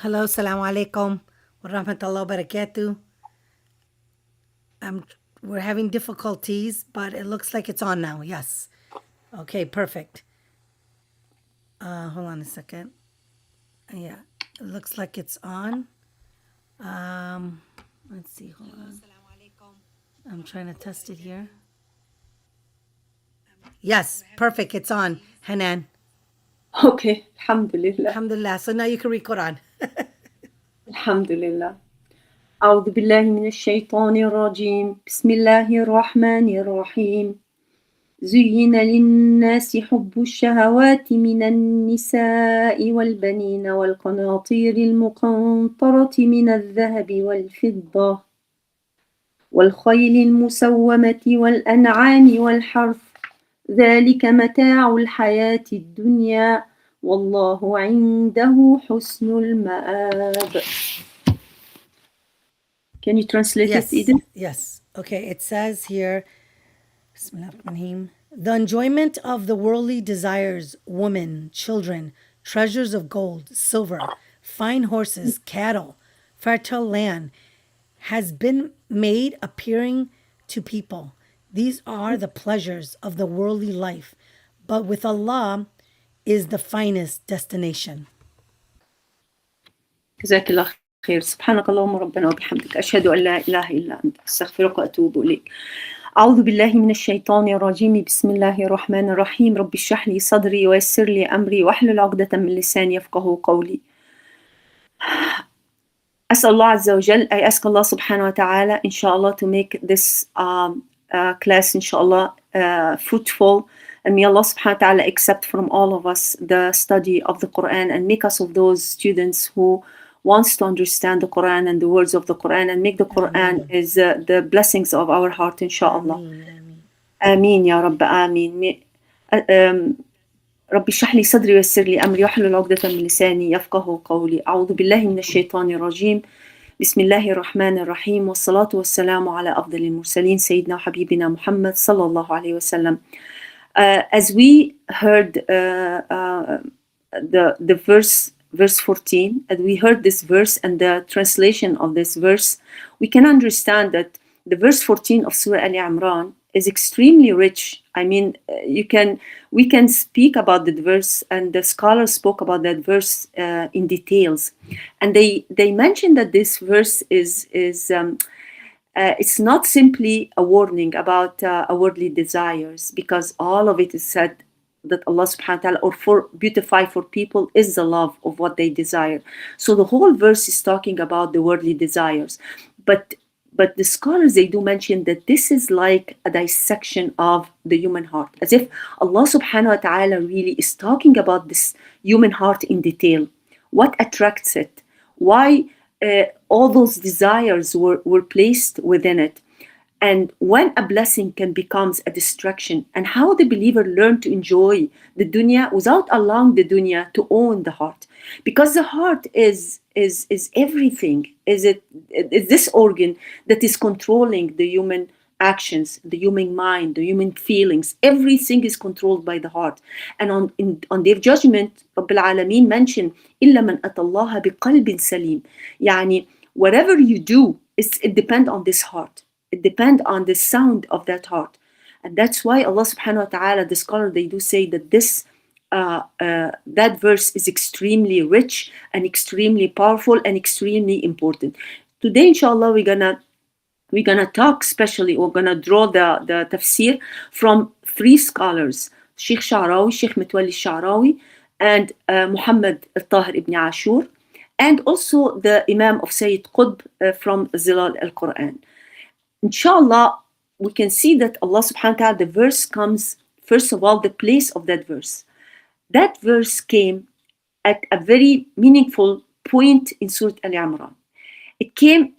Hello, Assalamu alaikum wa rahmatullahi wa barakatuh. We're having difficulties, but it looks like it's on now. Yes. Okay, perfect. Hold on a second. Yeah, it looks like it's on. Let's see. Hold on. I'm trying to test it here. Yes, perfect. It's on. Hanan. Okay, Alhamdulillah. Alhamdulillah. So now you can read Quran. Alhamdulillah. أعوذ بالله من الشيطان الرجيم. بسم الله الرحمن الرحيم. زين للناس حب الشهوات من النساء والبنين والقناطير المقنطرة من الذهب والفضة والخيل المسومة والأنعام والحرث ذلك متاع الحياة الدنيا والله عنده حسن المآب. Can you translate Yes. it, Eden? Yes. Okay. It says here, Bismillahirrahmanirrahim. The enjoyment of the worldly desires, women, children, treasures of gold, silver, fine horses, cattle, fertile land, has been made appearing to people. These are the pleasures of the worldly life, but with Allah is the finest destination. جزاك الله خير. سبحانك اللهم ربنا وبحمدك أشهد أن لا إله إلا أنت أستغفرك وأتوب إليك. أعوذ بالله من الشيطان الرجيم. بسم الله الرحمن الرحيم. رب اشرح لي صدري ويسر لي أمري واحلل عقدة من لساني يفقهوا قولي. أسأل الله عز وجل, I ask Allah subhanahu wa ta'ala, inshallah, to make this class, inshallah, fruitful. And may Allah subhanahu wa ta'ala accept from all of us the study of the Quran and make us of those students who wants to understand the Quran and the words of the Quran and make the Quran is the blessings of our heart, inshallah. Ameen, ya Rabb, ameen. رب اشرح لي صدري ويسر لي أمري واحلل عقدة من لساني يفقهوا قولي. أعوذ بالله من الشيطان الرجيم. بسم الله الرحمن الرحيم والصلاة والسلام على أفضل المرسلين سيدنا وحبيبنا محمد صلى الله عليه وسلم. As we heard the verse 14, and we heard this verse and the translation of this verse, we can understand that the verse 14 of Surah Al-Imran is extremely rich. I mean, we can speak about that verse, and the scholars spoke about that verse in details, and they mentioned that this verse is it's not simply a warning about worldly desires, because all of it is said that Allah subhanahu wa ta'ala, or for beautify for people, is the love of what they desire. So the whole verse is talking about the worldly desires, but the scholars, they do mention that this is like a dissection of the human heart, as if Allah subhanahu wa ta'ala really is talking about this human heart in detail. What attracts it? Why all those desires were placed within it? And when a blessing can become a distraction, and how the believer learn to enjoy the dunya without allowing the dunya to own the heart. Because the heart is everything. Is this organ that is controlling the human actions, the human mind, the human feelings. Everything is controlled by the heart. And on their judgment, Rabbil Alameen mentioned, إِلَّا مَنْ أَتَى اللَّهَ بِقَلْبٍ سَلِيمٍ. Yani, whatever you do, it depends on this heart. It depends on the sound of that heart. And that's why Allah subhanahu wa ta'ala, the scholar, they do say that this that verse is extremely rich and extremely powerful and extremely important. Today, inshallah, we're gonna talk especially, we're gonna draw the tafsir from three scholars, Sheikh Sha'rawi, Sheikh Mutawalli Sha'rawi, and Muhammad al-Tahir ibn Ashur, and also the Imam of Sayyid Qutb from Zilal al-Quran. Inshallah, we can see that Allah subhanahu wa ta'ala, the verse comes, first of all, the place of that verse. That verse came at a very meaningful point in Surah Al-Imran. It came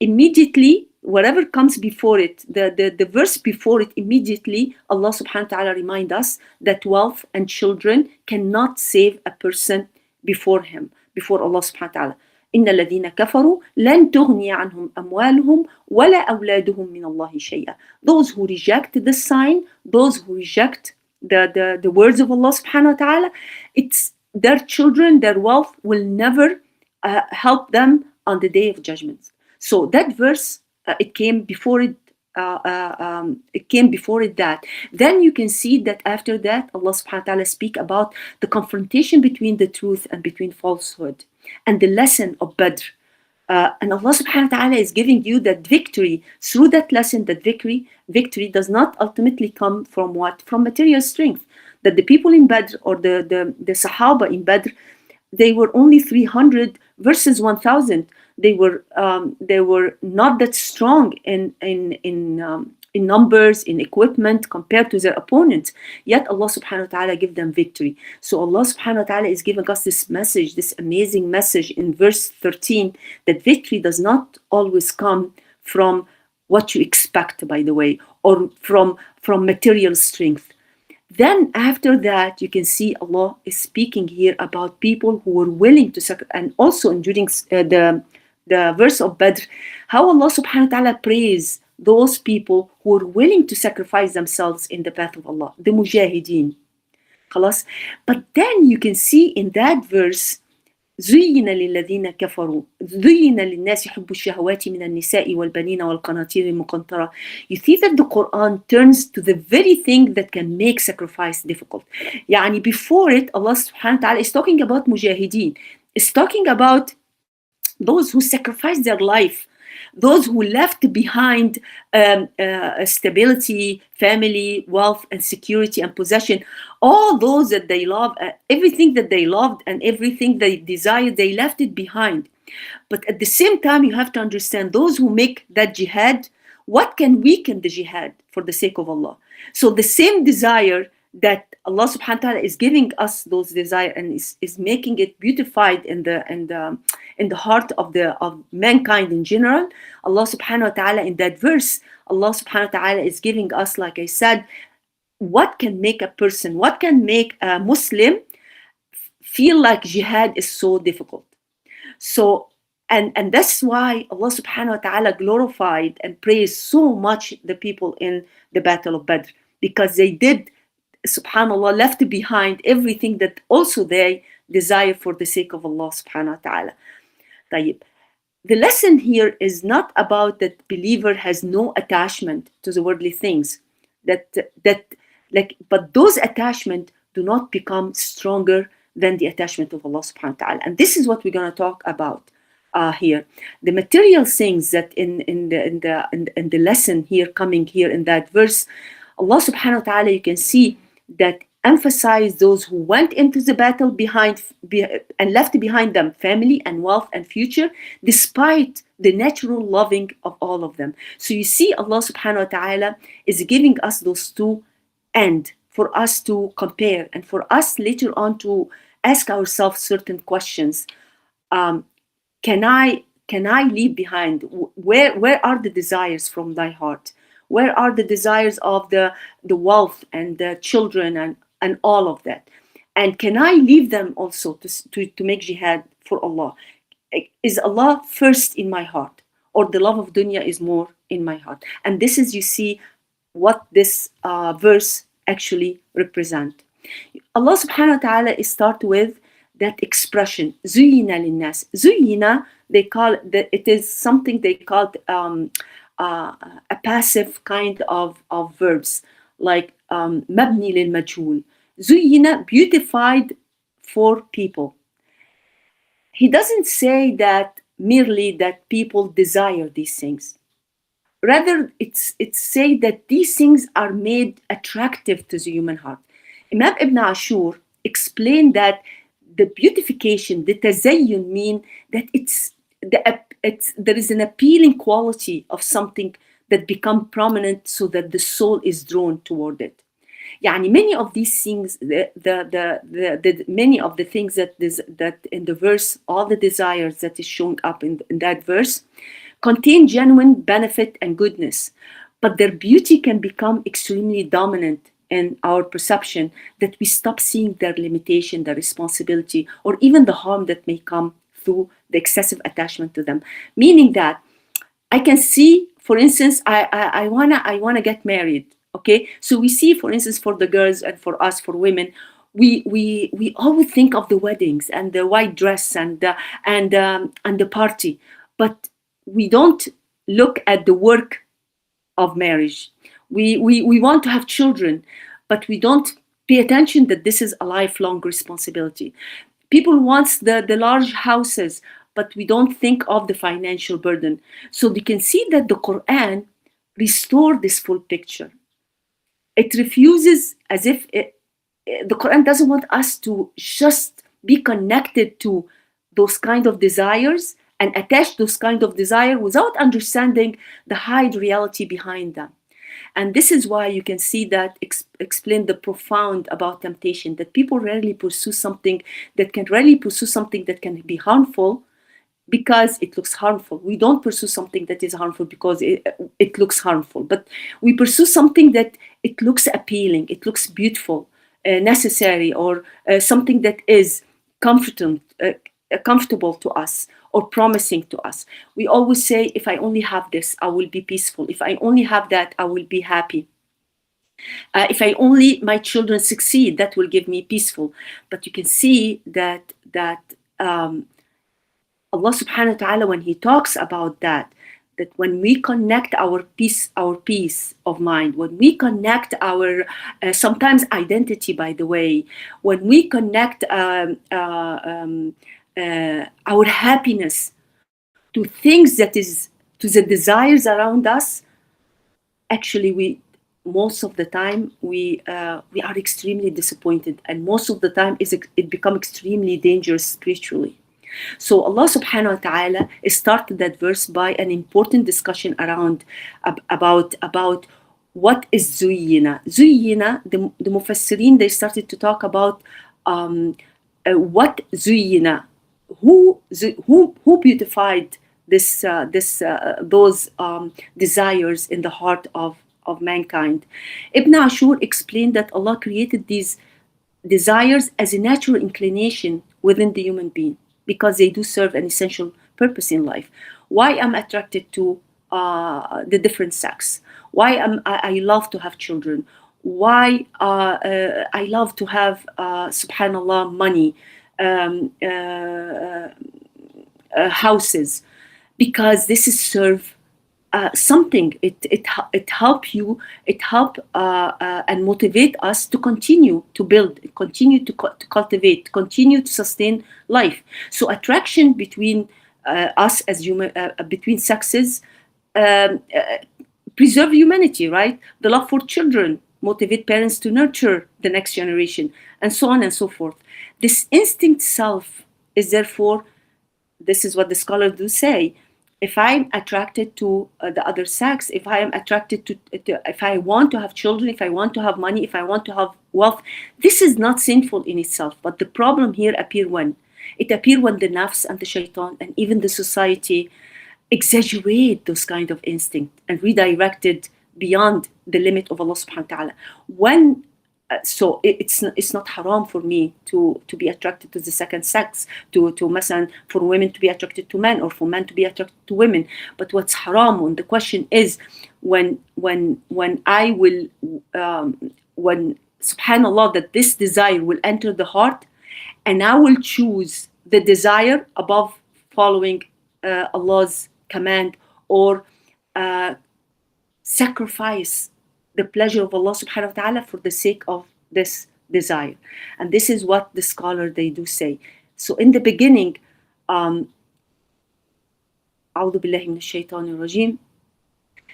immediately, whatever comes before it, the verse before it, immediately Allah subhanahu wa ta'ala reminds us that wealth and children cannot save a person before him, before Allah subhanahu wa ta'ala. إن الذين كفروا لن تغني عنهم أموالهم ولا أولادهم من الله شيئا. Those who reject the sign, those who reject the words of Allah subhanahu wa ta'ala, it's their children, their wealth will never help them on the day of judgment. So that verse, it came before it. It came before it that. Then you can see that after that, Allah subhanahu wa ta'ala speak about the confrontation between the truth and between falsehood, and the lesson of Badr. And Allah subhanahu wa ta'ala is giving you that victory through that lesson. That victory does not ultimately come from what? From material strength. That the people in Badr, or the Sahaba in Badr, they were only 300 versus 1,000. They were not that strong in numbers, in equipment compared to their opponents. Yet Allah subhanahu wa ta'ala give them victory. So Allah subhanahu wa ta'ala is giving us this message, this amazing message in verse 13, that victory does not always come from what you expect, by the way, or from material strength. Then after that, you can see Allah is speaking here about people who were willing to sacrifice. And also during the verse of Badr, how Allah subhanahu wa ta'ala praise those people who were willing to sacrifice themselves in the path of Allah, the mujahideen. خلاص. But then you can see in that verse, زين للذين كفروا زين للناس حب الشهوات من النساء والبنين والقناطير المقنطرة. You see that the Quran turns to the very thing that can make sacrifice difficult. يعني before it, Allah subhanahu wa ta'ala is talking about mujahideen. It's talking about those who sacrificed their life, those who left behind stability, family, wealth, and security and possession, all those that they love, everything that they loved and everything they desired, they left it behind. But at the same time, you have to understand those who make that jihad, what can weaken the jihad for the sake of Allah? So the same desire that Allah subhanahu wa ta'ala is giving us, those desire, and is making it beautified in the heart of mankind in general. Allah subhanahu wa ta'ala in that verse, Allah subhanahu wa ta'ala is giving us, like I said, what can make a person, what can make a Muslim feel like jihad is so difficult. So and that's why Allah subhanahu wa ta'ala glorified and praised so much the people in the Battle of Badr, because they did, subhanallah, left behind everything that also they desire for the sake of Allah subhanahu wa ta'ala. طيب. The lesson here is not about that believer has no attachment to the worldly things, but those attachment do not become stronger than the attachment of Allah subhanahu wa ta'ala. And this is what we're going to talk about here. The material things that in the lesson here, coming here in that verse, Allah subhanahu wa ta'ala, you can see that emphasize those who went into the battle and left behind them family and wealth and future, despite the natural loving of all of them. So you see, Allah subhanahu wa ta'ala is giving us those two ends for us to compare, and for us later on to ask ourselves certain questions. Can I leave behind? Where are the desires from thy heart? Where are the desires of the wealth and the children and all of that? And can I leave them also to make jihad for Allah? Is Allah first in my heart, or the love of dunya is more in my heart? And this is, you see, what this verse actually represent. Allah subhanahu wa ta'ala start with that expression, zuyina linnas. Zuyina, they call it is something they call a passive kind of verbs, like mabni lil majhul. Zuyina, beautified for people. He doesn't say that merely that people desire these things. Rather, it's say that these things are made attractive to the human heart. Imam Ibn Ashur explained that the beautification, the tazayyun, mean that there is an appealing quality of something that become prominent, so that the soul is drawn toward it. Yani many of these things, many of the things that in the verse, all the desires that is showing up in that verse, contain genuine benefit and goodness, but their beauty can become extremely dominant in our perception, that we stop seeing their limitation, their responsibility, or even the harm that may come through the excessive attachment to them. Meaning that I can see, for instance, I wanna get married. Okay, so we see, for instance, for the girls and for us, for women, we always think of the weddings and the white dress and the party, but we don't look at the work of marriage. We want to have children, but we don't pay attention that this is a lifelong responsibility. People want the large houses, but we don't think of the financial burden. So we can see that the Quran restores this full picture. It refuses, as if the Quran doesn't want us to just be connected to those kind of desires and attach those kind of desire without understanding the high reality behind them. And this is why you can see that explain the profound about temptation, that people rarely pursue something that can be harmful because it looks harmful. We don't pursue something that is harmful because it looks harmful, but we pursue something that it looks appealing, it looks beautiful, necessary, or something that is comfortable to us or promising to us. We always say, if I only have this, I will be peaceful. If I only have that, I will be happy. If I only my children succeed, that will give me peaceful. But you can see that Allah subhanahu wa ta'ala, when He talks about that when we connect our peace of mind, when we connect our sometimes identity, by the way, when we connect our happiness to things to the desires around us, actually most of the time we are extremely disappointed, and most of the time it becomes extremely dangerous spiritually. So Allah subhanahu wa ta'ala started that verse by an important discussion around about what is Zuyyina. Zuyyina, the Mufassirin, they started to talk about what Zuyyina, who beautified those desires in the heart of mankind. Ibn Ashur explained that Allah created these desires as a natural inclination within the human being, because they do serve an essential purpose in life. Why I'm attracted to the different sex? Why I love to have children? Why I love to have, subhanallah, money, houses? Because this is serve something. It help and motivate us to continue to build, continue to cultivate, continue to sustain life. So attraction between us as human, between sexes, preserve humanity, right? The love for children motivate parents to nurture the next generation, and so on and so forth. This instinct self is therefore, this is what the scholars do say, if I'm attracted to the other sex, if I am attracted to, if I want to have children, if I want to have money, if I want to have wealth, this is not sinful in itself. But the problem here appears when the nafs and the shaitan and even the society exaggerate those kind of instinct and redirect it beyond the limit of Allah subhanahu wa ta'ala. When so it's not haram for me to be attracted to the second sex, to مثلا for women to be attracted to men, or for men to be attracted to women. But what's haram, and the question is when I will when subhanallah, that this desire will enter the heart, and I will choose the desire above following Allah's command, or sacrifice the pleasure of Allah subhanahu wa ta'ala for the sake of this desire. And this is what the scholar, they do say. So in the beginning, أعوذ بالله من الشيطان الرجيم.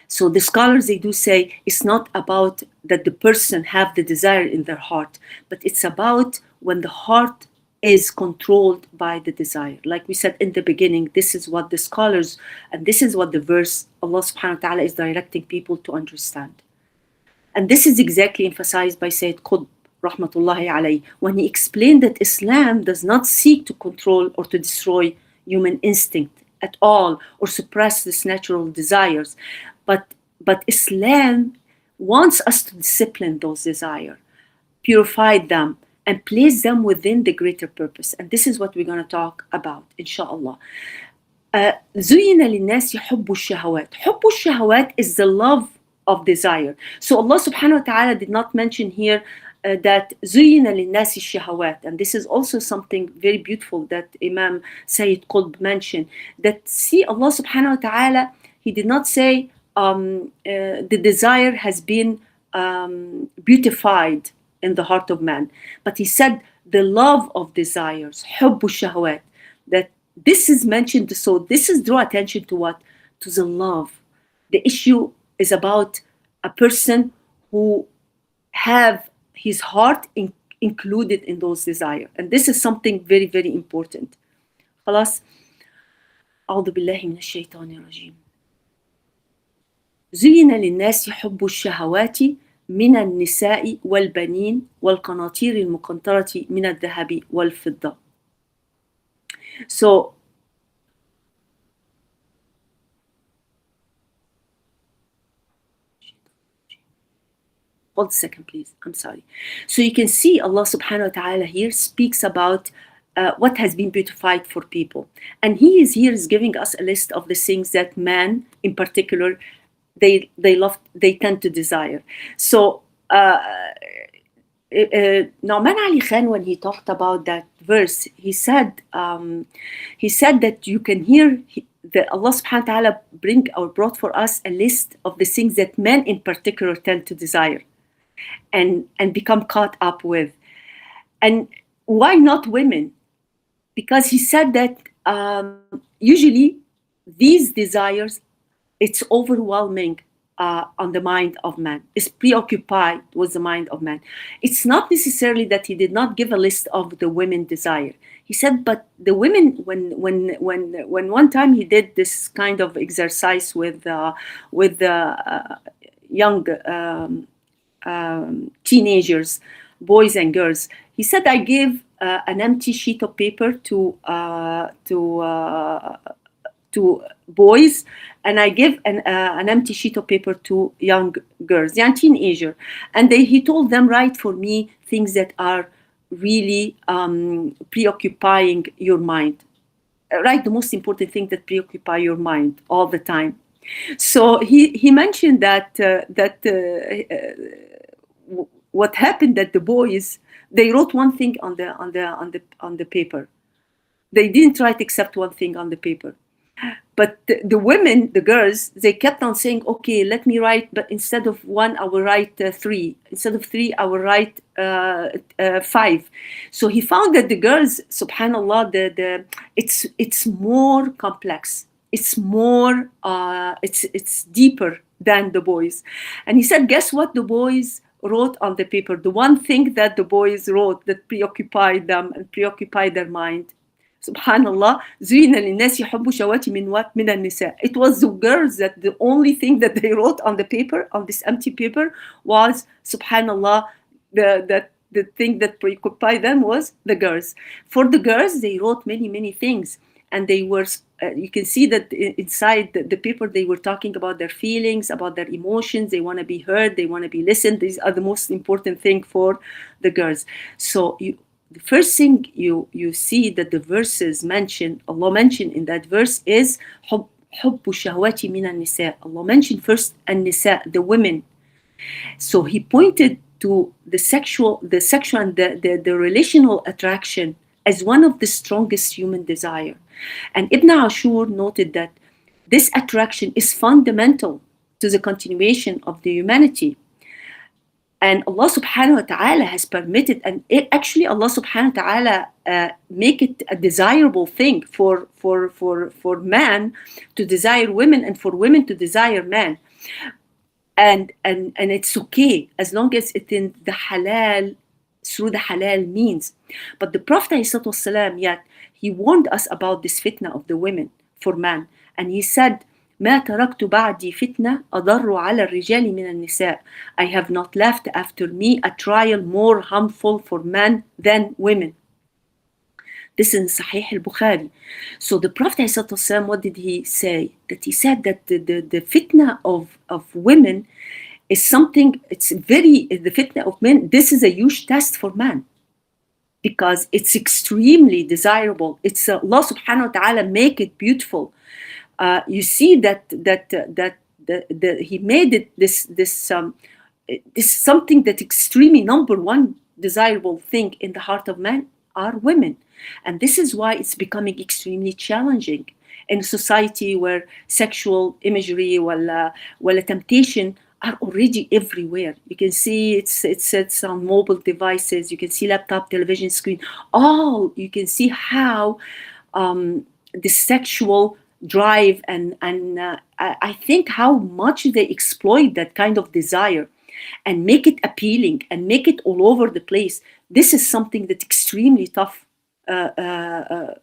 So the scholars, they do say it's not about that the person have the desire in their heart, but it's about when the heart is controlled by the desire. Like we said in the beginning, this is what the scholars, and this is what the verse Allah subhanahu wa ta'ala is directing people to understand. And this is exactly emphasized by Sayyid Qutb, rahmatullahi alayhi, when he explained that Islam does not seek to control or to destroy human instinct at all, or suppress these natural desires. But Islam wants us to discipline those desires, purify them, and place them within the greater purpose. And this is what we're going to talk about, inshallah. زُيِّنَ لِلنَّاسِ حُبُّ الشَّهَوَاتِ. حُبُّ الشَّهَوَاتِ is the love of desire. So Allah subhanahu wa ta'ala did not mention here that زُيِّنَ لِلنَّاسِ الشَّهَوَاتِ, and this is also something very beautiful that Imam Sayyid Qutb mentioned, that see Allah subhanahu wa ta'ala, he did not say the desire has been beautified in the heart of man, but he said the love of desires, حُبُّ الشَّهَوَاتِ, that this is mentioned. So this is draw attention to what? To the love. The issue is about a person who have his heart included in those desires, and this is something very very important. خلاص. أعوذ بالله من الشيطان الرجيم. زين للناس حب الشهوات من النساء والبنين والقناطير المقنطرة من الذهب والفضة. So hold a second, please. I'm sorry. So you can see Allah subhanahu wa ta'ala here speaks about what has been beautified for people. And he is here is giving us a list of the things that man in particular, they love, they tend to desire. So Nauman Ali Khan, when he talked about that verse, he said that you can hear that Allah subhanahu wa ta'ala brought for us a list of the things that men in particular tend to desire and become caught up with. And why not women? Because he said that usually these desires, it's overwhelming on the mind of man. It's preoccupied with the mind of man. It's not necessarily that he did not give a list of the women desire. He said, but the women, when one time he did this kind of exercise with young teenagers, boys and girls, he said, I gave an empty sheet of paper to boys, and I give an empty sheet of paper to young girls, young teenager, and he told them, write for me things that are really preoccupying your mind. Write the most important thing that preoccupy your mind all the time. So he mentioned that what happened, that the boys, they wrote one thing on the paper. They didn't write except one thing on the paper. But the women, the girls, they kept on saying, okay, let me write, but instead of one, I will write 3. Instead of 3, I will write 5. So he found that the girls, subhanAllah, it's more complex. It's more, it's deeper than the boys. And he said, guess what the boys wrote on the paper? The one thing that the boys wrote that preoccupied them and preoccupied their mind. Subhanallah, زُيِّنَ لِلنَّاسِ حُبُّ الشَّهَوَاتِ مِنْ what? مِنَ النِّسَاءِ. It was the girls that the only thing that they wrote on the paper, on this empty paper, was, subhanallah, the thing that preoccupied them was the girls. For the girls, they wrote many things. And they were, you can see that inside the paper, they were talking about their feelings, about their emotions. They want to be heard. They want to be listened. These are the most important thing for the girls. So the first thing you see that the verses mention, Allah mentioned in that verse is حُبُّ الشَّهْوَاتِ مِنَ النِّسَاءِ. Allah mentioned first النِّسَاء, the women. So he pointed to the sexual and the relational attraction as one of the strongest human desire. And Ibn Ashur noted that this attraction is fundamental to the continuation of the humanity. And Allah subhanahu wa ta'ala has permitted, and actually Allah subhanahu wa ta'ala make it a desirable thing for man to desire women and for women to desire men. And it's okay as long as it's in the halal, through the halal means. But the Prophet ﷺ, yet he warned us about this fitna of the women for man. And he said, ما تركت بعدي فتنة أضر على الرجال من النساء. I have not left after me a trial more harmful for men than women. This is in Sahih al-Bukhari. So the Prophet ﷺ, what did he say? That he said that the fitna of women is something, it's the fitna of men, this is a huge test for man. Because it's extremely desirable. It's Allah subhanahu wa ta'ala make it beautiful. You see that he made it this this is something that extremely number one desirable thing in the heart of man are women. And this is why it's becoming extremely challenging in a society where sexual imagery ولا temptation are already everywhere. You can see it's on mobile devices. You can see laptop, television screen. All you can see how the sexual drive and I think how much they exploit that kind of desire and make it appealing and make it all over the place. This is something that's extremely tough, as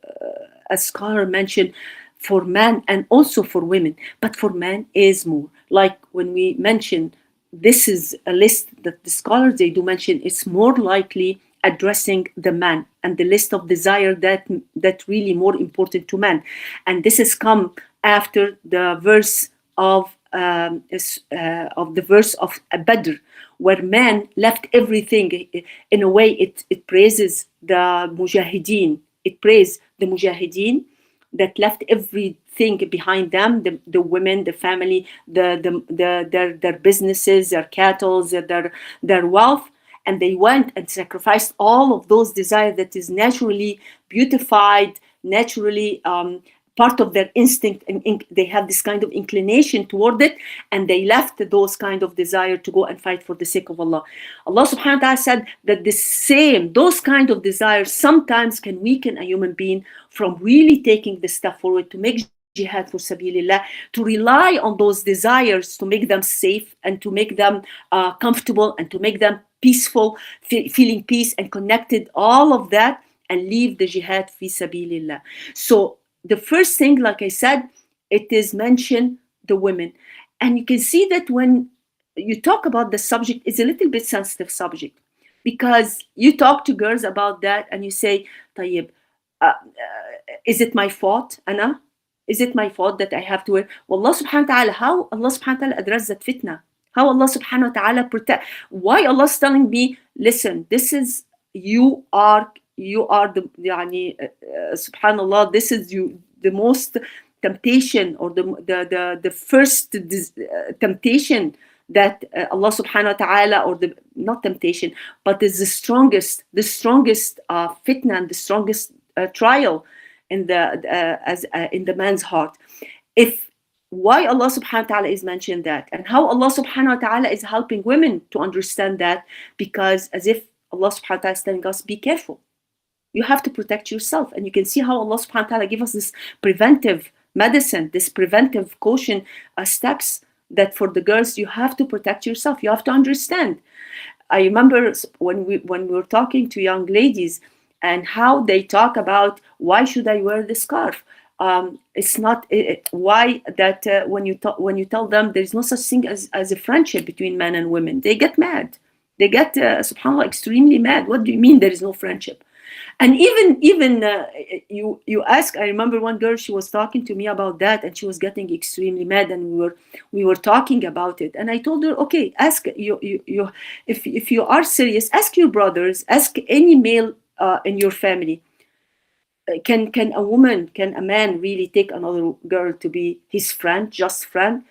scholar mentioned, for men and also for women, but for men is more. Like when we mention, this is a list that the scholars they do mention, it's more likely addressing the man and the list of desire that really more important to men. And this has come after the verse of the verse of Badr, where man left everything. In a way, it praises the mujahideen. It praises the mujahideen that left everything behind them, the women, the family, their businesses, their cattle, their wealth, and they went and sacrificed all of those desires that is naturally beautified, naturally part of their instinct, and they have this kind of inclination toward it, and they left those kind of desire to go and fight for the sake of Allah. Allah subhanahu wa ta'ala said that those kind of desires sometimes can weaken a human being from really taking the step forward to make jihad for sabilillah, to rely on those desires to make them safe and to make them comfortable and to make them peaceful, feeling peace and connected, all of that, and leave the jihad fi sabilillah. So the first thing, like I said, it is mentioned the women. And you can see that when you talk about the subject, it's a little bit sensitive subject, because you talk to girls about that and you say, طيب, is it my fault, Anna? Is it my fault that I have to wear? Well, Allah subhanahu wa ta'ala, how Allah subhanahu wa ta'ala address that fitna? How Allah subhanahu wa ta'ala protect? Why Allah is telling me, listen, this is, you are the, subhanallah, this is you, the most temptation, or the first temptation that Allah subhanahu wa ta'ala, or the, not temptation, but is the strongest fitna and the strongest trial in the man's heart. Why Allah subhanahu wa ta'ala is mentioning that, and how Allah subhanahu wa ta'ala is helping women to understand that, because as if Allah subhanahu wa ta'ala is telling us, be careful. You have to protect yourself. And you can see how Allah subhanahu wa ta'ala give us this preventive medicine, this preventive caution steps, that for the girls, you have to protect yourself. You have to understand. I remember when we were talking to young ladies and how they talk about, why should I wear the scarf? It's not why that when you tell them there is no such thing as a friendship between men and women, they get mad. They get subhanallah extremely mad. What do you mean there is no friendship? And even you ask. I remember one girl, she was talking to me about that, and she was getting extremely mad, and we were talking about it. And I told her, okay, ask you if you are serious, ask your brothers, ask any male in your family. Can a man really take another girl to be his friend, just friend?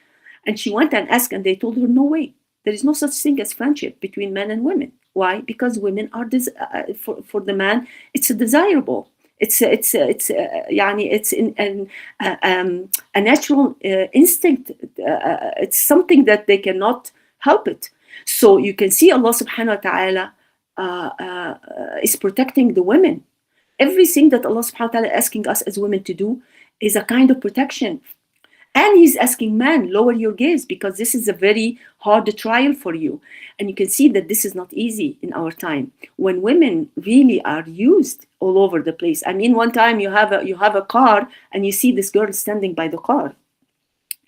And she went and asked, and they told her, no way. There is no such thing as friendship between men and women. Why? Because women are for the man, it's a desirable. It's a natural instinct. It's something that they cannot help it. So you can see Allah subhanahu wa ta'ala is protecting the women. Everything that Allah subhanahu wa ta'ala is asking us as women to do is a kind of protection. And He's asking man, lower your gaze, because this is a very hard trial for you. And you can see that this is not easy in our time, when women really are used all over the place. I mean, one time you have a car and you see this girl standing by the car.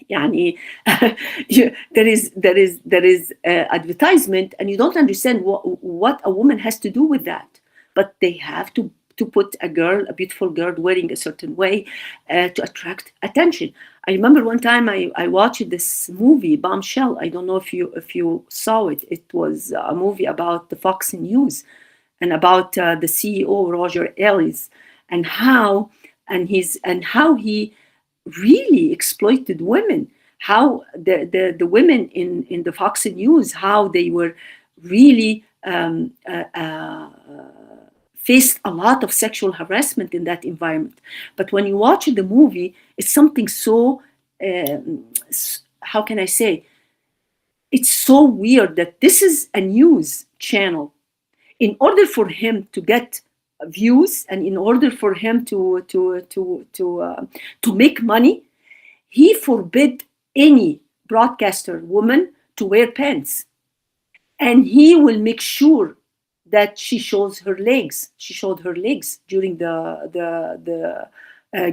there is advertisement, and you don't understand what a woman has to do with that. But they have to put a beautiful girl wearing a certain way to attract attention. I remember one time I watched this movie, Bombshell. I don't know if you saw it. It was a movie about the Fox News and about the CEO Roger Ailes, and how he really exploited women. how the women in the Fox News, how they were really faced a lot of sexual harassment in that environment. But when you watch the movie, it's something so, how can I say, it's so weird that this is a news channel. In order for him to get views and in order for him to make money, he forbid any broadcaster woman to wear pants, and he will make sure that she shows her legs. She showed her legs during the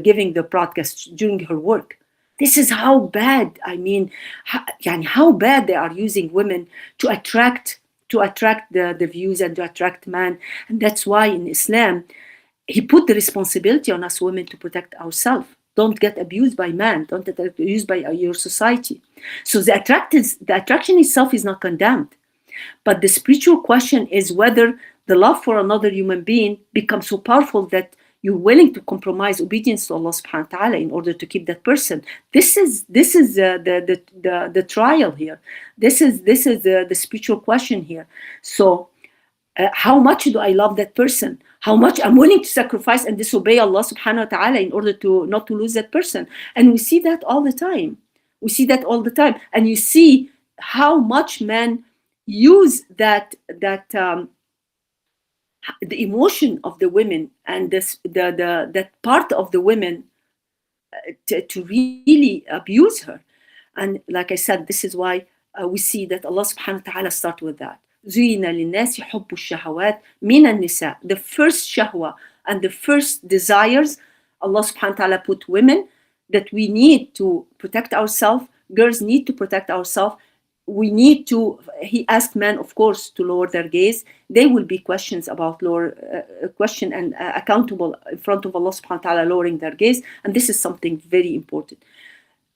giving the broadcast during her work. This is how bad. I mean, how bad they are using women to attract the views and to attract man. And that's why in Islam, he put the responsibility on us women to protect ourselves. Don't get abused by man. Don't get abused by your society. So the attraction itself is not condemned. But the spiritual question is whether the love for another human being becomes so powerful that you're willing to compromise obedience to Allah subhanahu wa ta'ala in order to keep that person. This is the trial here. This is the spiritual question here. So how much do I love that person? How much I'm willing to sacrifice and disobey Allah subhanahu wa ta'ala in order to not to lose that person? And we see that all the time. We see that all the time. And you see how much men use that the emotion of the women and that part of the women to really abuse her. And like I said, this is why we see that Allah subhanahu wa ta'ala start with that. زُيِّنَ لِلنَّاسِ حُبُّ الشَّهَوَاتِ مِنَ النِّسَاءِ. The first shahwa and the first desires, Allah subhanahu wa ta'ala put women, that we need to protect ourselves. Girls need to protect ourselves. We need to, he asked men, of course, to lower their gaze. There will be questions about question and accountable in front of Allah subhanahu wa ta'ala, lowering their gaze. And this is something very important.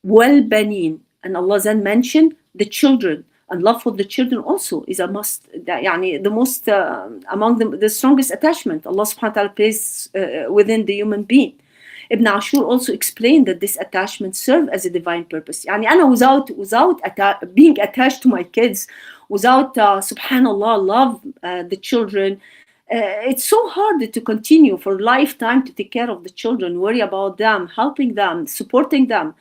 Well-benin, and Allah then mentioned the children, and love for the children also is a must. The most, among the strongest attachment Allah subhanahu wa ta'ala places within the human being. Ibn Ashur also explained that this attachment serves as a divine purpose. أنا without being attached to my kids, without subhanallah love the children, it's so hard to continue for a lifetime to take care of the children, worry about them, helping them, supporting them,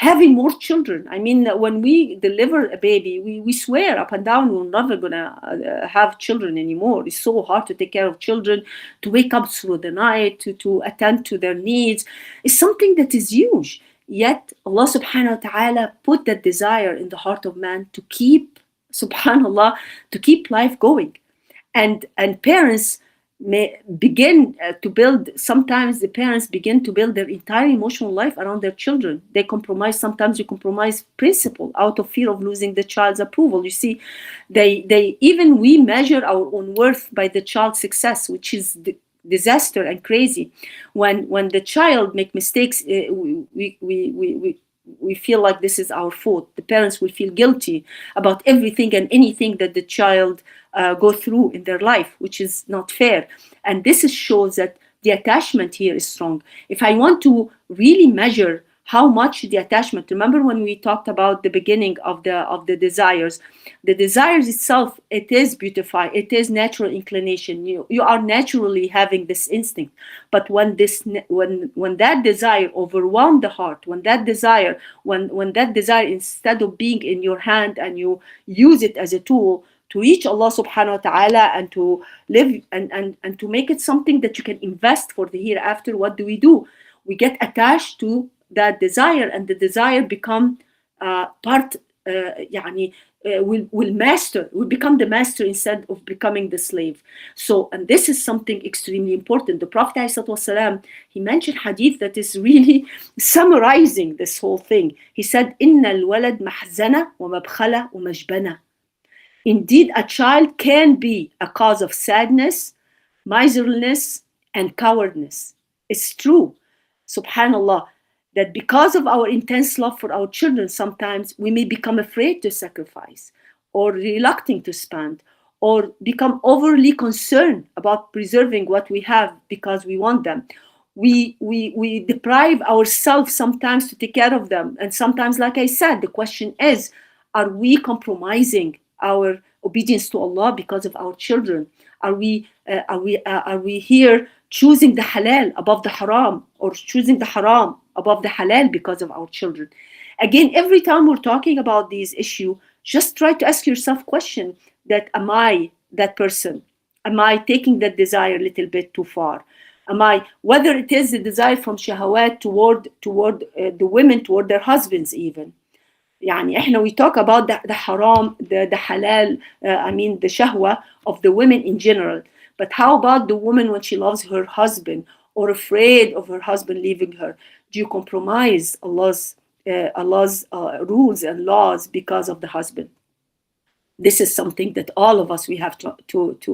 having more children. I mean, when we deliver a baby, we swear up and down we're never gonna have children anymore. It's so hard to take care of children, to wake up through the night, to attend to their needs. It's something that is huge. Yet Allah subhanahu wa ta'ala put that desire in the heart of man to keep, subhanallah, to keep life going. And parents may begin to build, sometimes the parents begin to build their entire emotional life around their children. They compromise, sometimes you compromise principle out of fear of losing the child's approval. You see, even we measure our own worth by the child's success, which is disaster and crazy. When the child make mistakes, we feel like this is our fault. The parents will feel guilty about everything and anything that the child go through in their life, which is not fair. And this shows that the attachment here is strong. If I want to really measure how much the attachment, remember when we talked about the beginning of the desires, the desires itself, it is beautified, it is natural inclination. You are naturally having this instinct. But when that desire overwhelms the heart, when that desire instead of being in your hand and you use it as a tool to reach Allah subhanahu wa ta'ala and to live and to make it something that you can invest for the hereafter, what do? We get attached to that desire, and the desire become will become the master instead of becoming the slave. So, and this is something extremely important. The Prophet ﷺ, he mentioned hadith that is really summarizing this whole thing. He said, "Inna al-walad mahzana wa mabkhala wa majbana." Indeed, a child can be a cause of sadness, miserliness, and cowardness. It's true, subhanallah, that because of our intense love for our children, sometimes we may become afraid to sacrifice, or reluctant to spend, or become overly concerned about preserving what we have because we want them. we deprive ourselves sometimes to take care of them. And sometimes, like I said, the question is, are we compromising our obedience to Allah because of our children? Are we here choosing the halal above the haram, or choosing the haram above the halal because of our children? Again, every time we're talking about these issues, just try to ask yourself question that, am I that person? Am I taking that desire a little bit too far? Am I, whether it is the desire from shahawat toward the women, toward their husbands even. يعني احنا we talk about the haram, the halal, the shahwa of the women in general. But how about the woman when she loves her husband or afraid of her husband leaving her? Do you compromise Allah's rules and laws because of the husband? This is something that all of us, we have to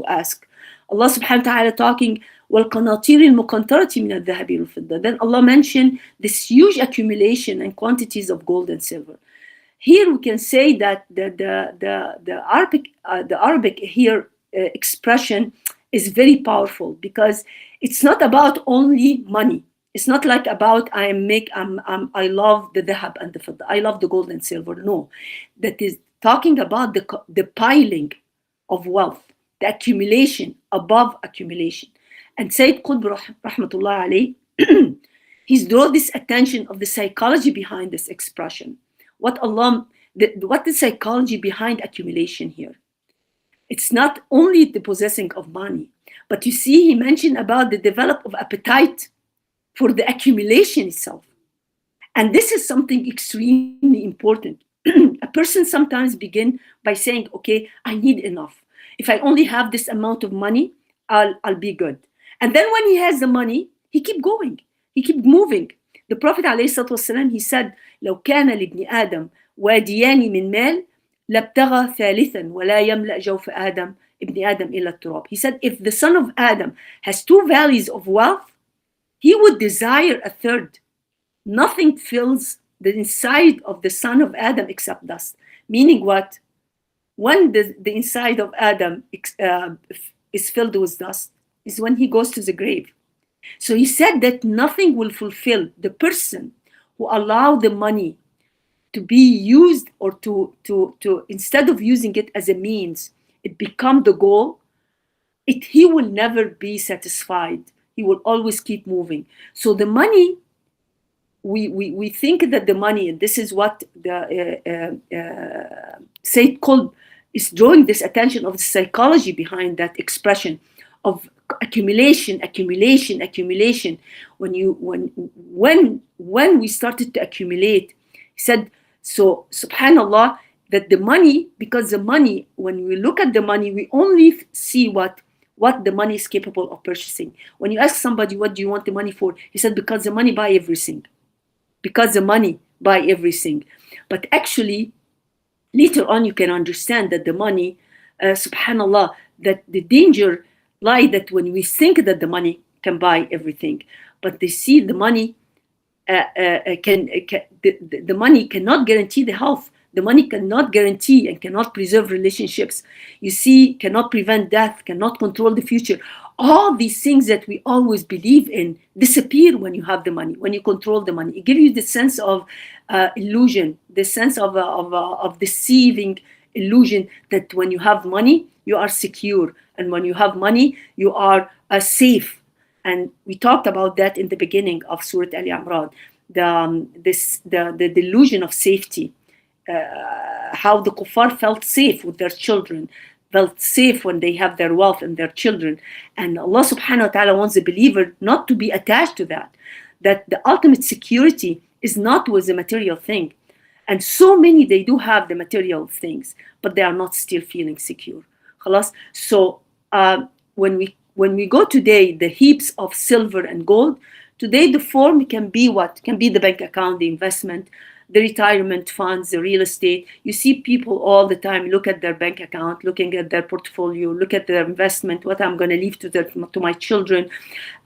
ask. Allah subhanahu wa ta'ala talking, وَالْقَنَاطِيرِ الْمُقَنْطَرَةِ مِنَ الذَّهَبِ وَالْفِضَّةِ. Then Allah mentioned this huge accumulation and quantities of gold and silver. Here we can say that the Arabic here expression is very powerful, because it's not about only money. It's not like about I love the dhahab and the fidda, I love the gold and silver. No, that is talking about the piling of wealth, the accumulation above accumulation. And Sayyid Qutb rahmatullah alayh, he's drawn this attention of the psychology behind this expression. What the psychology behind accumulation here? It's not only the possessing of money, but you see, he mentioned about the development of appetite for the accumulation itself. And this is something extremely important. A person sometimes begin by saying, okay, I need enough. If I only have this amount of money, I'll be good. And then when he has the money, he keep going, he keep moving. The Prophet ﷺ, he said, لو كان لابن آدم واديان من مال لابتغى ثالثا ولا يملأ جوف آدم ابن آدم إلا التراب. He said, if the son of Adam has two valleys of wealth, he would desire a third. Nothing fills the inside of the son of Adam except dust. Meaning what? When the inside of Adam is filled with dust, is when he goes to the grave. So he said that nothing will fulfill the person who allow the money to be used, or to instead of using it as a means, it become the goal. He will never be satisfied. He will always keep moving. So the money, we think that the money, and this is what the Sayyid Qutb is drawing this attention of the psychology behind that expression of accumulation. When we started to accumulate, he said, so subhanallah, that the money, because the money, when we look at the money, we only see what the money is capable of purchasing. When you ask somebody, what do you want the money for? He said, because the money buy everything. Because the money buy everything. But actually, later on, you can understand that the money, subhanallah, that the danger lie that when we think that the money can buy everything, but they see the money the money cannot guarantee the health. The money cannot guarantee and cannot preserve relationships. You see, cannot prevent death, cannot control the future. All these things that we always believe in disappear when you have the money, when you control the money. It gives you the sense of illusion, the sense of deceiving illusion that when you have money, you are secure. And when you have money, you are safe. And we talked about that in the beginning of Surah Al-Imran, the delusion of safety, how the kuffar felt safe with their children, felt safe when they have their wealth and their children. And Allah subhanahu wa ta'ala wants the believer not to be attached to that the ultimate security is not with the material thing. And so many, they do have the material things, but they are not still feeling secure. Khalas? So when we go today, the heaps of silver and gold, today the form can be what? Can be the bank account, the investment, the retirement funds, the real estate. You see people all the time look at their bank account, looking at their portfolio, look at their investment, what I'm going to leave to my children.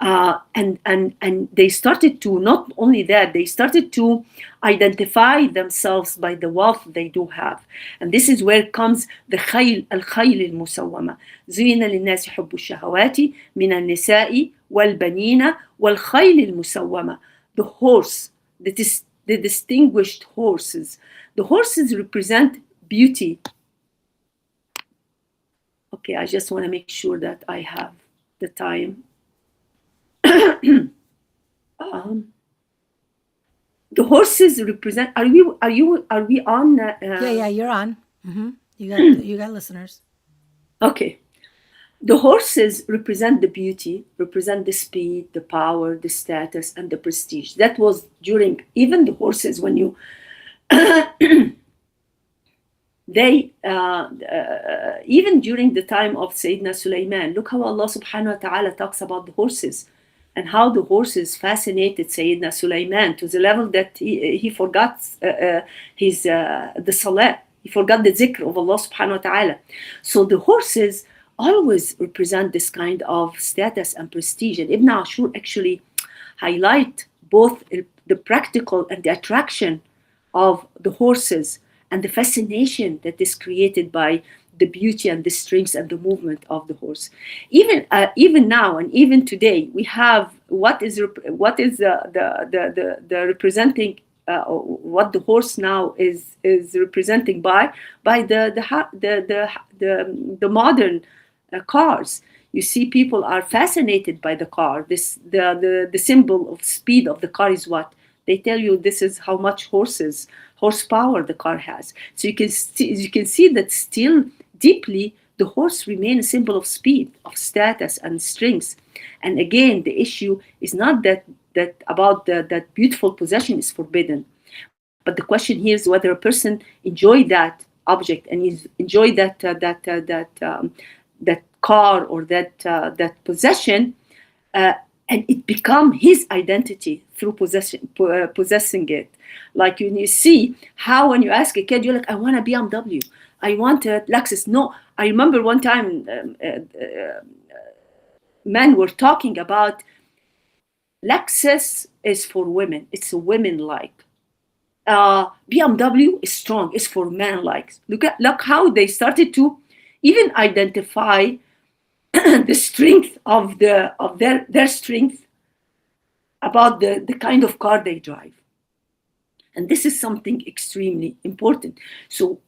And they started to, not only that, they started to identify themselves by the wealth they do have. And this is where comes the الخيل المسومة زين للناس حب الشهوات من النساء والبنين والخيل المسومة. The horse, the distinguished horses. The horses represent beauty. Okay, I just want to make sure that I have the time. The horses represent. Are we on? Yeah, you're on. You got listeners. Okay. The horses represent the beauty, represent the speed, the power, the status, and the prestige. That was during, even the horses, when you, they, even during the time of Sayyidina Sulaiman, look how Allah subhanahu wa ta'ala talks about the horses and how the horses fascinated Sayyidina Sulaiman to the level that he forgot the salah. He forgot the zikr of Allah subhanahu wa ta'ala. So the horses always represent this kind of status and prestige. And Ibn Ashur actually highlight both the practical and the attraction of the horses and the fascination that is created by the beauty and the strength and the movement of the horse. Even now and even today, we have what is the representing. What the horse now is representing by the modern cars. You see, people are fascinated by the car. The symbol of speed of the car is what they tell you. This is how much horsepower the car has. So you can see that still deeply the horse remains a symbol of speed, of status and strength. And again, the issue is not that beautiful possession is forbidden, but the question here is whether a person enjoy that object and enjoy that car or that possession, and it become his identity through possessing it. Like when you see how when you ask a kid, you're like, I want a BMW, I want a Lexus. No, I remember one time men were talking about Lexus is for women. It's a women-like. BMW is strong. It's for men-like. Look how they started to even identify the strength of their strength about the kind of car they drive. And this is something extremely important. So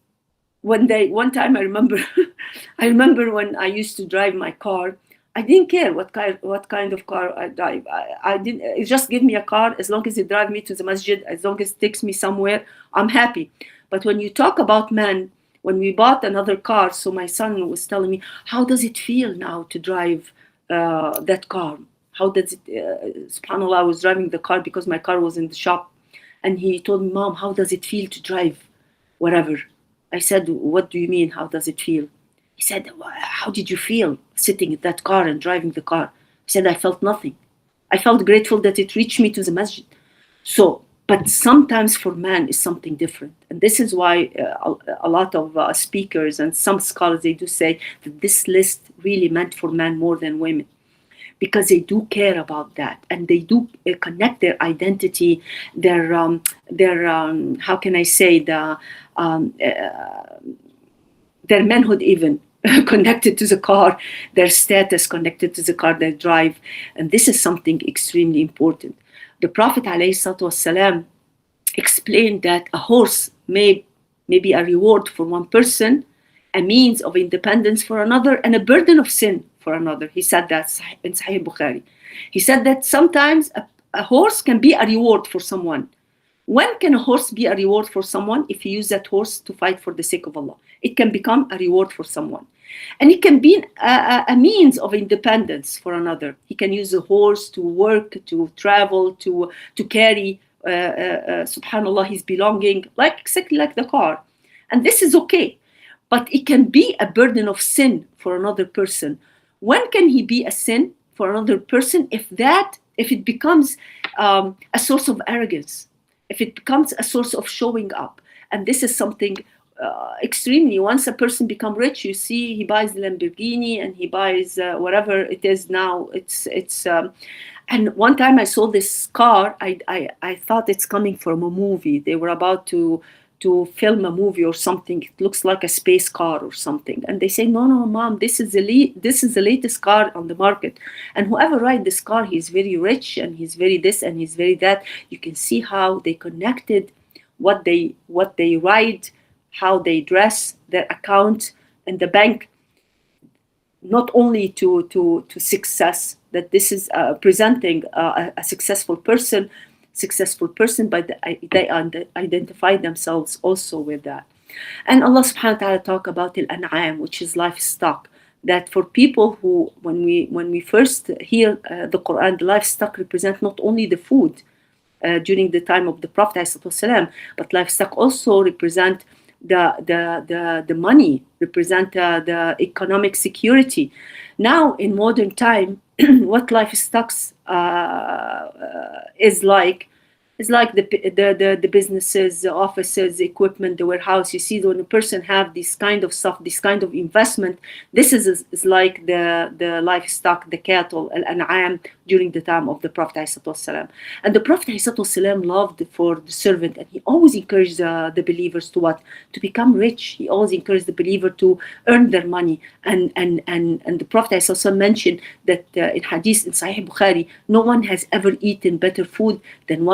one time I remember when I used to drive my car, I didn't care what kind of car I drive. I didn't. It just give me a car as long as it drive me to the masjid, as long as it takes me somewhere, I'm happy. But when you talk about men, when we bought another car, so my son was telling me, how does it feel now to drive that car? How does it? Subhanallah, I was driving the car because my car was in the shop, and he told me, Mom, how does it feel to drive whatever? I said, what do you mean? How does it feel? He said, how did you feel sitting in that car and driving the car? I said, I felt nothing. I felt grateful that it reached me to the masjid. So, but sometimes for man is something different. And this is why a lot of speakers and some scholars, they do say that this list really meant for men more than women, because they do care about that, and they do connect their identity, their how can I say, their manhood even connected to the car, their status connected to the car they drive. And this is something extremely important. The Prophet ﷺ explained that a horse may be a reward for one person, a means of independence for another, and a burden of sin for another. He said that in Sahih Bukhari. He said that sometimes a horse can be a reward for someone. When can a horse be a reward for someone? If you use that horse to fight for the sake of Allah, it can become a reward for someone. And it can be a means of independence for another. He can use a horse to work, to travel, to carry, subhanallah, his belonging, exactly like the car. And this is okay. But it can be a burden of sin for another person. When can he be a sin for another person? If it becomes a source of arrogance, if it becomes a source of showing up. And this is something extremely, once a person becomes rich, you see he buys the Lamborghini and he buys whatever it is now. And one time I saw this car, I thought it's coming from a movie. They were about to to film a movie or something. It looks like a space car or something, and they say, "No, no, mom, this is the latest car on the market." And whoever ride this car, he's very rich and he's very this and he's very that. You can see how they connected what they ride, how they dress, their account and the bank, not only to success, that this is presenting a successful person, but they identify themselves also with that. And Allah subhanahu wa ta'ala talk about al-an'am, which is livestock, that for people who, when we first hear the Quran, the livestock represent not only the food during the time of the Prophet ﷺ, but livestock also represent the money, represent the economic security. Now in modern time, what livestock is like the businesses, the offices, the equipment, the warehouse. You see, when a person have this kind of stuff, this kind of investment, this is like the livestock, the cattle, al-an'am, during the time of the Prophet ﷺ. And the Prophet ﷺ loved for the servant, and he always encouraged the believers to what? To become rich. He always encouraged the believer to earn their money. And the Prophet ﷺ mentioned that in hadith in Sahih Bukhari, no one has ever eaten better food than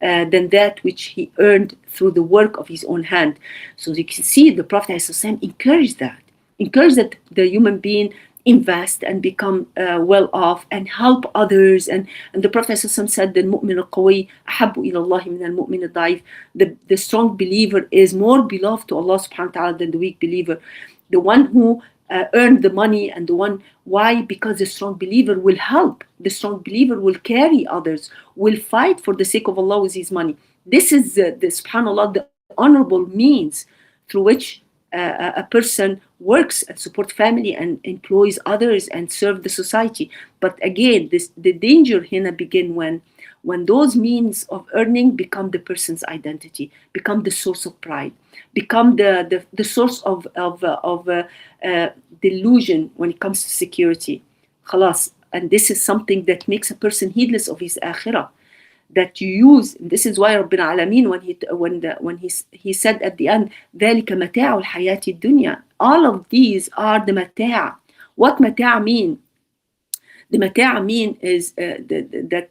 than that which he earned through the work of his own hand. So you can see the Prophet ﷺ encouraged that the human being invest and become well off and help others. And the Prophet ﷺ said, the mu'min al-qawi ahabbu ila Allah min al-mu'min al-da'if. The strong believer is more beloved to Allah subhanahu wa ta'ala than the weak believer. The one who earn the money, and the one, why? Because the strong believer will help, the strong believer will carry others, will fight for the sake of Allah with his money. This is the subhanallah, the honorable means through which a person works and support family and employs others and serve the society. But again, the danger here begin when those means of earning become the person's identity, become the source of pride, become the source of delusion when it comes to security. Khalas. And this is something that makes a person heedless of his akhirah. That you use. This is why Rabbina Alameen, when he said at the end, ذَلِكَ مَتَاعُ الْحَيَاةِ الدُّنْيَا. All of these are the mata'. What mata' mean? The mata' mean is the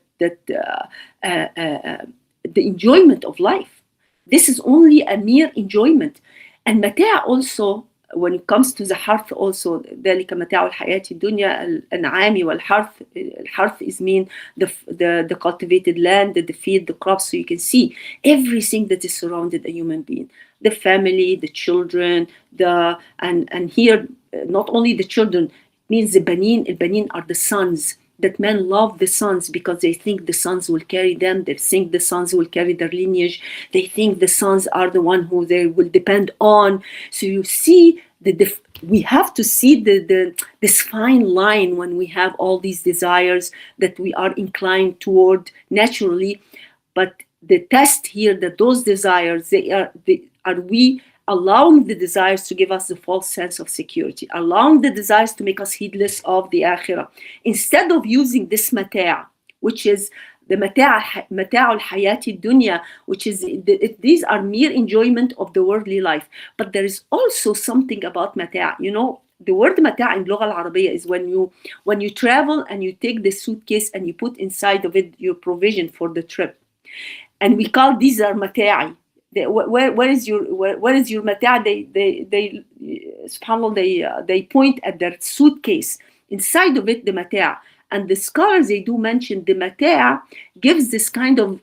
enjoyment of life. This is only a mere enjoyment. And mata' also, when it comes to the harth also, ذلك متاع الحياة الدنيا الأنعام والحرث. الحرث is mean the cultivated land, the field, the crops. So you can see everything that is surrounded a human being, the family, the children, and here not only the children, it means the banin. Banin are the sons. That men love the sons because they think the sons will carry them. They think the sons will carry their lineage. They think the sons are the one who they will depend on. So you see, we have to see this fine line when we have all these desires that we are inclined toward naturally. But the test here, that those desires, are we allowing the desires to give us the false sense of security, allowing the desires to make us heedless of the akhirah, instead of using this mata', which is the mata' al-hayati dunya, which is these are mere enjoyment of the worldly life. But there is also something about mata'. You know, the word mata' in Lugha al-Arabiya is when you travel and you take the suitcase and you put inside of it your provision for the trip, and we call these are mata'i. Where is your mata'? They subhanallah, they point at their suitcase, inside of it the mata'. And the scholars, they do mention the mata' gives this kind of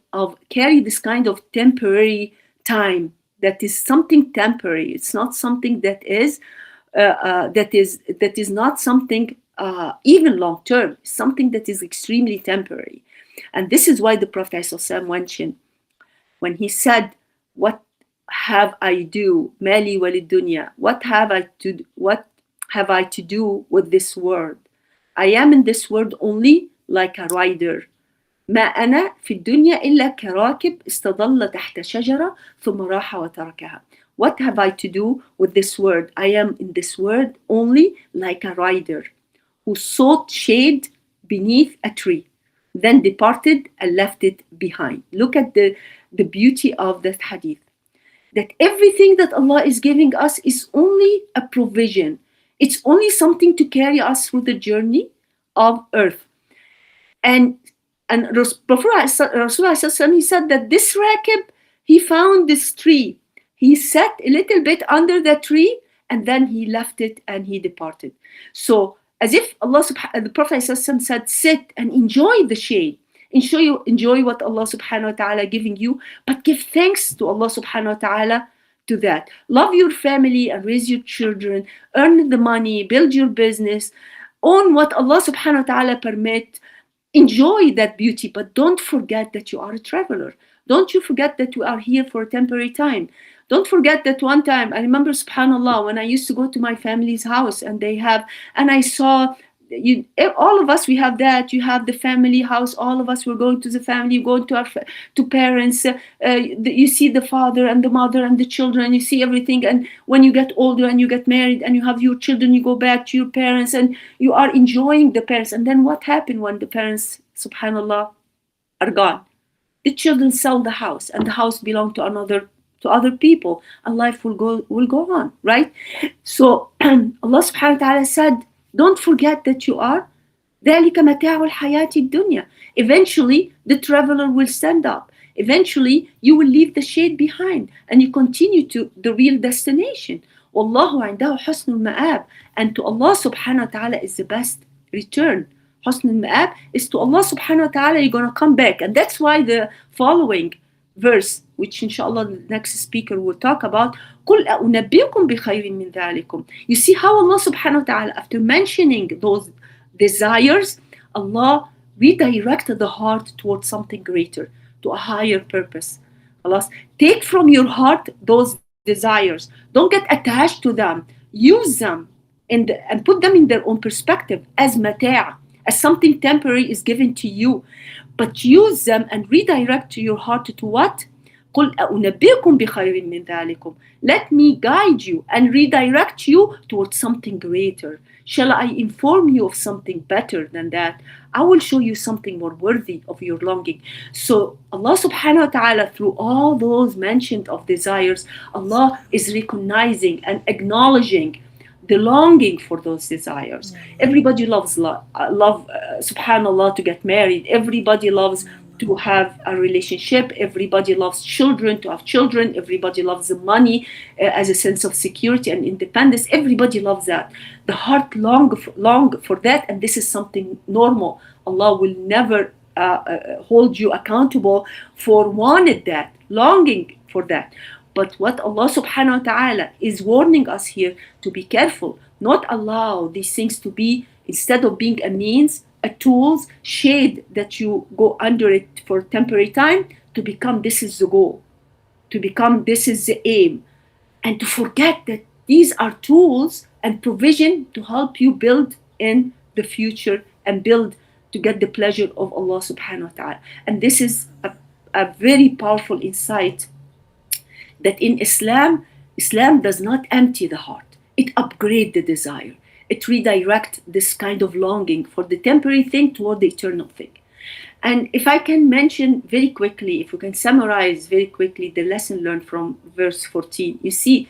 carry this kind of temporary time, that is something temporary. It's not something that is not something even long term. It's something that is extremely temporary. And this is why the Prophet ﷺ mentioned when he said, what have I do? Mali walid dunya. What have I to do with this world? I am in this world only like a rider. ما أنا في الدنيا إلا كراكب استظل تحت شجرة ثم راح وتركها. What have I to do with this world? I am in this world only like a rider who sought shade beneath a tree, then departed and left it behind. Look at the beauty of that hadith. that everything that Allah is giving us is only a provision. It's only something to carry us through the journey of earth. And Prophet Rasulullah, he said that this rakib, he found this tree. He sat a little bit under the tree and then he left it and he departed. So as if the Prophet said, sit and enjoy the shade. Enjoy what Allah subhanahu wa ta'ala giving you, but give thanks to Allah subhanahu wa ta'ala to that. Love your family and raise your children, earn the money, build your business, own what Allah subhanahu wa ta'ala permit. Enjoy that beauty, but don't forget that you are a traveler. Don't you forget that we are here for a temporary time. Don't forget that one time, I remember, subhanAllah, when I used to go to my family's house and I saw, all of us, we have that. You have the family house. All of us, we're going to the family, going to parents. You see the father and the mother and the children. You see everything. And when you get older and you get married and you have your children, you go back to your parents and you are enjoying the parents. And then what happened when the parents, subhanallah, are gone? The children sell the house, and the house belongs to other people, and life will go on, right? So Allah subhanahu wa ta'ala said, don't forget that you are ذَلِكَ مَتَاعُ الْحَيَاةِ الدُّنْيا. Eventually, the traveler will stand up. Eventually, you will leave the shade behind and you continue to the real destination. وَاللَّهُ عِنْدَهُ حُسْنُ الْمَآبِ. And to Allah subhanahu wa ta'ala is the best return. حُسْنُ الْمَآبِ is to Allah subhanahu wa ta'ala, you're going to come back. And that's why the following verse, which inshallah the next speaker will talk about, قُلْ أُنَبِّئُكُمْ بِخَيْرٍ مِّن ذَلِكُمْ. You see how Allah subhanahu wa ta'ala, after mentioning those desires, Allah redirected the heart towards something greater, to a higher purpose. Allah, take from your heart those desires. Don't get attached to them. Use them and put them in their own perspective as mata', as something temporary is given to you. But use them and redirect to your heart to what? قُلْ أُنَبِّئُكُمْ بِخَيْرٍ مِّن ذَلِكُمْ. Let me guide you and redirect you towards something greater. Shall I inform you of something better than that? I will show you something more worthy of your longing. So Allah subhanahu wa ta'ala, through all those mentioned of desires, Allah is recognizing and acknowledging the longing for those desires. Everybody loves subhanallah, to get married. Everybody loves to have a relationship. Everybody loves children, to have children. Everybody loves the money as a sense of security and independence. Everybody loves that. The heart long for that, and this is something normal. Allah will never hold you accountable for wanted that, longing for that. But what Allah subhanahu wa ta'ala is warning us here, to be careful, not allow these things to be, instead of being a means, a tools, shade that you go under it for temporary time, to become this is the goal, to become this is the aim, and to forget that these are tools and provision to help you build in the future and build to get the pleasure of Allah subhanahu wa ta'ala. And this is a very powerful insight, that in Islam does not empty the heart. It upgrades the desire. It redirects this kind of longing for the temporary thing toward the eternal thing. And if I can mention very quickly, if we can summarize very quickly the lesson learned from verse 14, you see,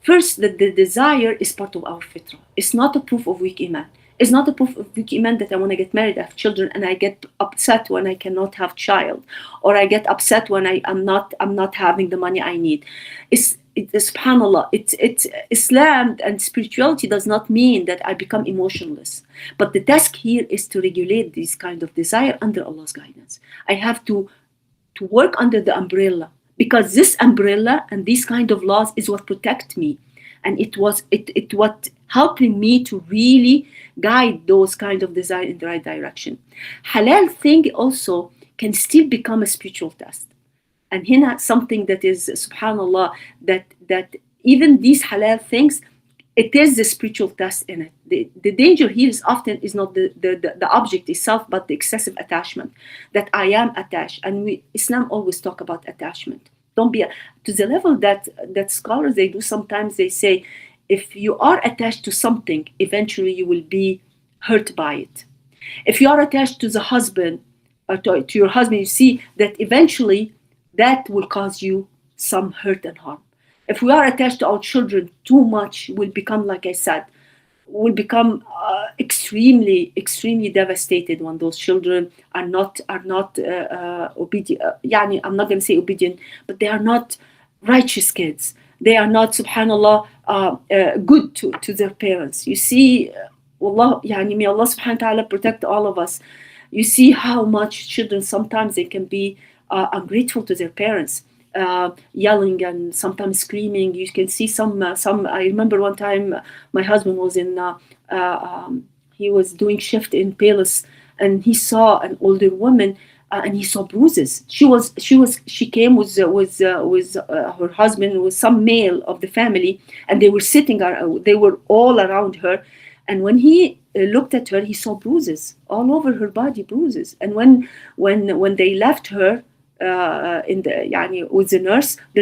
first, that the desire is part of our fitrah. It's not a proof of weak iman. It's not a proof of weak iman that I want to get married, I have children, and I get upset when I cannot have child, or I get upset when I'm not having the money I need. Subhanallah, it's Islam and spirituality does not mean that I become emotionless. But the task here is to regulate this kind of desire under Allah's guidance. I have to work under the umbrella, because this umbrella and these kind of laws is what protect me, and it what helping me to really guide those kind of desire in the right direction. Halal thing also can still become a spiritual test. And here something that is, subhanallah, that even these halal things, it is the spiritual test in it. The danger here is not the object itself, but the excessive attachment, that I am attached. And Islam always talk about attachment. Don't be to the level that scholars, they do sometimes, they say, if you are attached to something, eventually you will be hurt by it. If you are attached to the husband, or to your husband, you see that eventually that will cause you some hurt and harm. If we are attached to our children too much, we'll become, like I said, will become extremely devastated when those children are not obedient. Yani, I'm not going to say obedient, but they are not righteous kids. They are not, subhanallah, good to their parents. You see, wallah, yani, may Allah subhanahu wa ta'ala protect all of us. You see how much children sometimes they can be ungrateful to their parents, yelling and sometimes screaming. You can see some. I remember one time my husband was he was doing shift in Palace, and he saw an older woman. And he saw bruises. She came with her husband, with some male of the family, and they were sitting. They were all around her, and when he looked at her, he saw bruises all over her body, bruises. And when they left her with the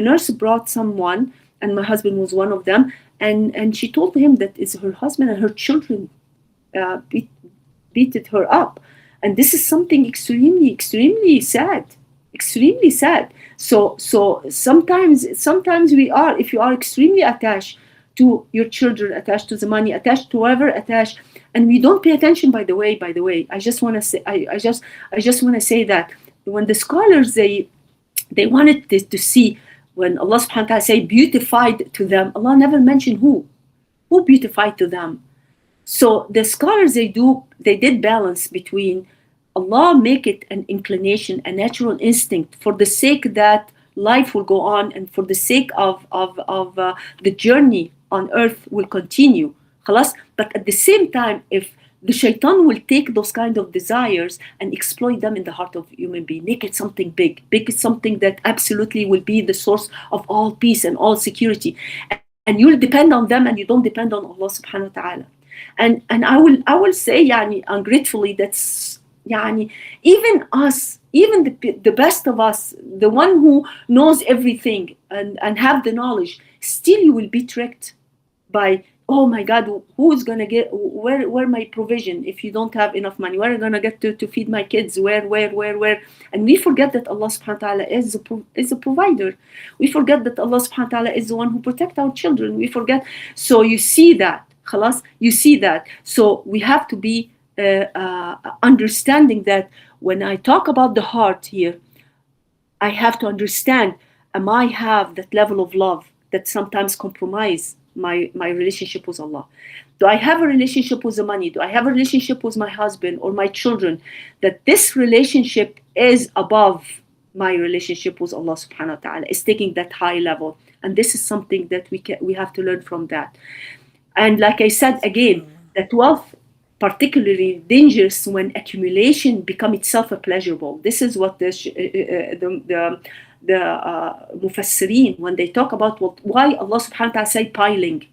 nurse brought someone, and my husband was one of them, and she told him that it's her husband and her children beated her up. And this is something extremely sad, extremely sad. So sometimes we are, if you are extremely attached to your children, attached to the money, attached to whoever, attached, and we don't pay attention. By the way, I just want to say, I just want to say that when the scholars they wanted to see, when Allah subhanahu wa ta'ala say beautified to them, Allah never mentioned who beautified to them. So the scholars they did balance between Allah make it an inclination, a natural instinct, for the sake that life will go on, and for the sake of the journey on earth will continue. Khalas? But at the same time, if the shaitan will take those kind of desires and exploit them in the heart of human being, make it something big, make it something that absolutely will be the source of all peace and all security. And you'll depend on them, and you don't depend on Allah subhanahu wa ta'ala. And I will say, yani, ungratefully, that's yani, even us, even the best of us, the one who knows everything and have the knowledge, still you will be tricked by, oh my God, who is gonna get where my provision if you don't have enough money? Where are you gonna get to feed my kids? Where? And we forget that Allah subhanahu wa ta'ala is a provider. We forget that Allah subhanahu wa ta'ala is the one who protects our children. We forget. So you see that. Khalas, you see that. So we have to be understanding that when I talk about the heart here, I have to understand, am I have that level of love that sometimes compromise my relationship with Allah? Do I have a relationship with the money? Do I have a relationship with my husband or my children that this relationship is above my relationship with Allah subhanahu wa ta'ala, is taking that high level? And this is something that we have to learn from that. And like I said again, that wealth particularly dangerous when accumulation become itself a pleasurable. This is what the Mufassirin, when they talk about why Allah subhanahu wa ta'ala say piling,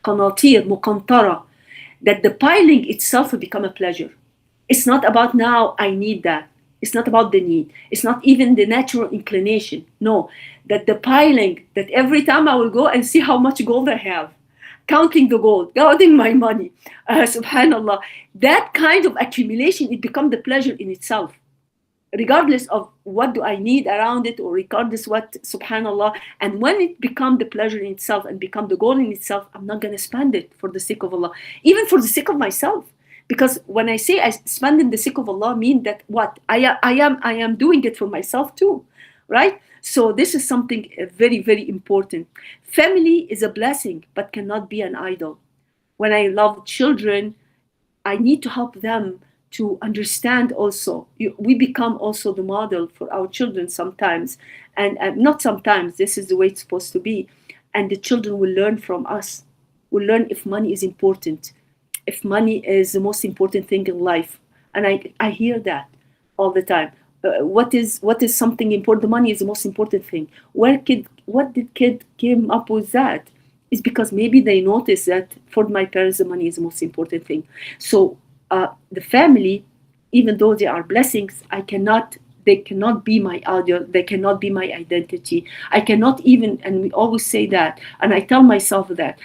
qanatir, muqantara, that the piling itself will become a pleasure. It's not about now I need that. It's not about the need. It's not even the natural inclination. No, that the piling, that every time I will go and see how much gold I have, counting the gold, counting my money, subhanallah, that kind of accumulation, it becomes the pleasure in itself, regardless of what do I need around it, or regardless what, subhanallah. And when it becomes the pleasure in itself and become the goal in itself, I'm not going to spend it for the sake of Allah, even for the sake of myself. Because when I say I spend in the sake of Allah, mean that what I am doing it for myself too, right? So this is something very important. Family is a blessing, but cannot be an idol. When I love children, I need to help them to understand also. We become also the model for our children sometimes, and not sometimes, this is the way it's supposed to be. And the children will learn from us, will learn if money is important, if money is the most important thing in life. And I hear that all the time. What is something important? The money is the most important thing. What did kid came up with that? It's because maybe they noticed that for my parents the money is the most important thing. So the family, even though they are blessings, they cannot be my ideal, they cannot be my identity. I cannot even, and we always say that, and I tell myself that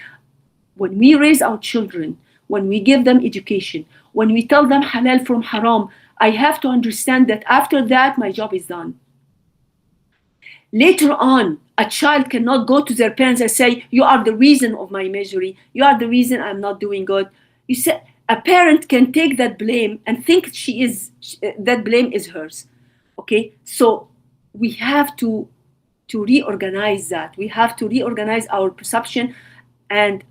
when we raise our children, when we give them education, when we tell them halal from haram, I have to understand that after that, my job is done. Later on, a child cannot go to their parents and say, you are the reason of my misery. You are the reason I'm not doing good. You say, a parent can take that blame and think that blame is hers. Okay, so we have to reorganize that. We have to reorganize our perception and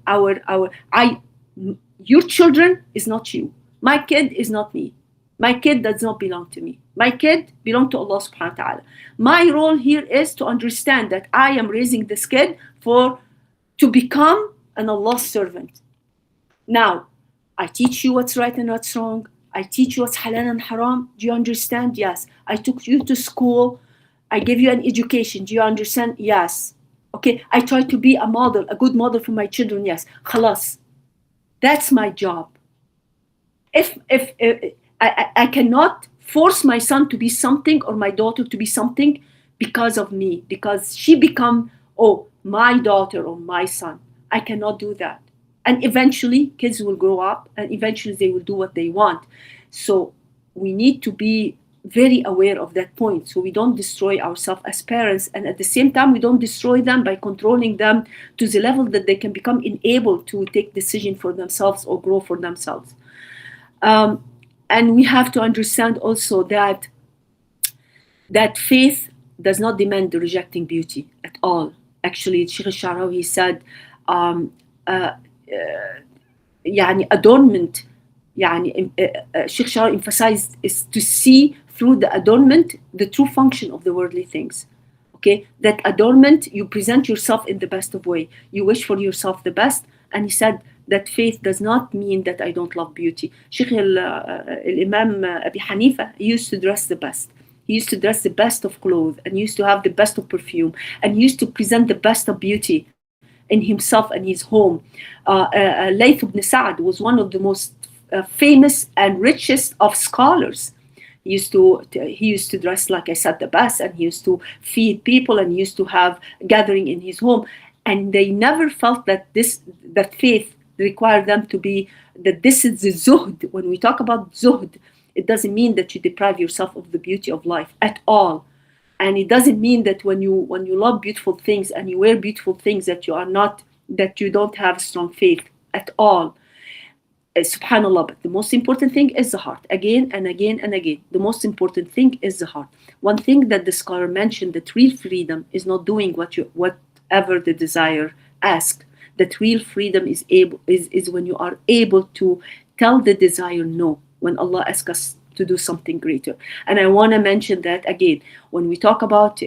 your children is not you. My kid is not me. My kid does not belong to me. My kid belongs to Allah subhanahu wa ta'ala. My role here is to understand that I am raising this kid to become an Allah servant. Now, I teach you what's right and what's wrong. I teach you what's halal and haram. Do you understand? Yes. I took you to school. I gave you an education. Do you understand? Yes. Okay. I try to be a model, a good model for my children. Yes. Khalas. That's my job. If I cannot force my son to be something or my daughter to be something because of me, because she become, my daughter or my son. I cannot do that. And eventually kids will grow up and eventually they will do what they want. So we need to be very aware of that point so we don't destroy ourselves as parents, and at the same time we don't destroy them by controlling them to the level that they can become unable to take decision for themselves or grow for themselves. And we have to understand also that faith does not demand the rejecting beauty at all. Actually, Sheikh al-Sha'rawi said, adornment, Sheikh Shara emphasized is to see through the adornment the true function of the worldly things. Okay, that adornment, you present yourself in the best of way. You wish for yourself the best. And he said that faith does not mean that I don't love beauty. Sheikh al-Imam Abi Hanifa, he used to dress the best. He used to dress the best of clothes and used to have the best of perfume and used to present the best of beauty in himself and his home. Layth ibn Sa'd was one of the most famous and richest of scholars. He used to dress, like I said, the best, and he used to feed people and he used to have gathering in his home. And they never felt that faith required them to be, that this is the zuhd. When we talk about zuhd, it doesn't mean that you deprive yourself of the beauty of life at all. And it doesn't mean that when you love beautiful things and you wear beautiful things that you don't have strong faith at all. Subhanallah, but the most important thing is the heart. Again and again and again, the most important thing is the heart. One thing that the scholar mentioned, that real freedom is not doing whatever the desire asks. That real freedom is when you are able to tell the desire no when Allah asks us to do something greater. And I want to mention that again when we talk about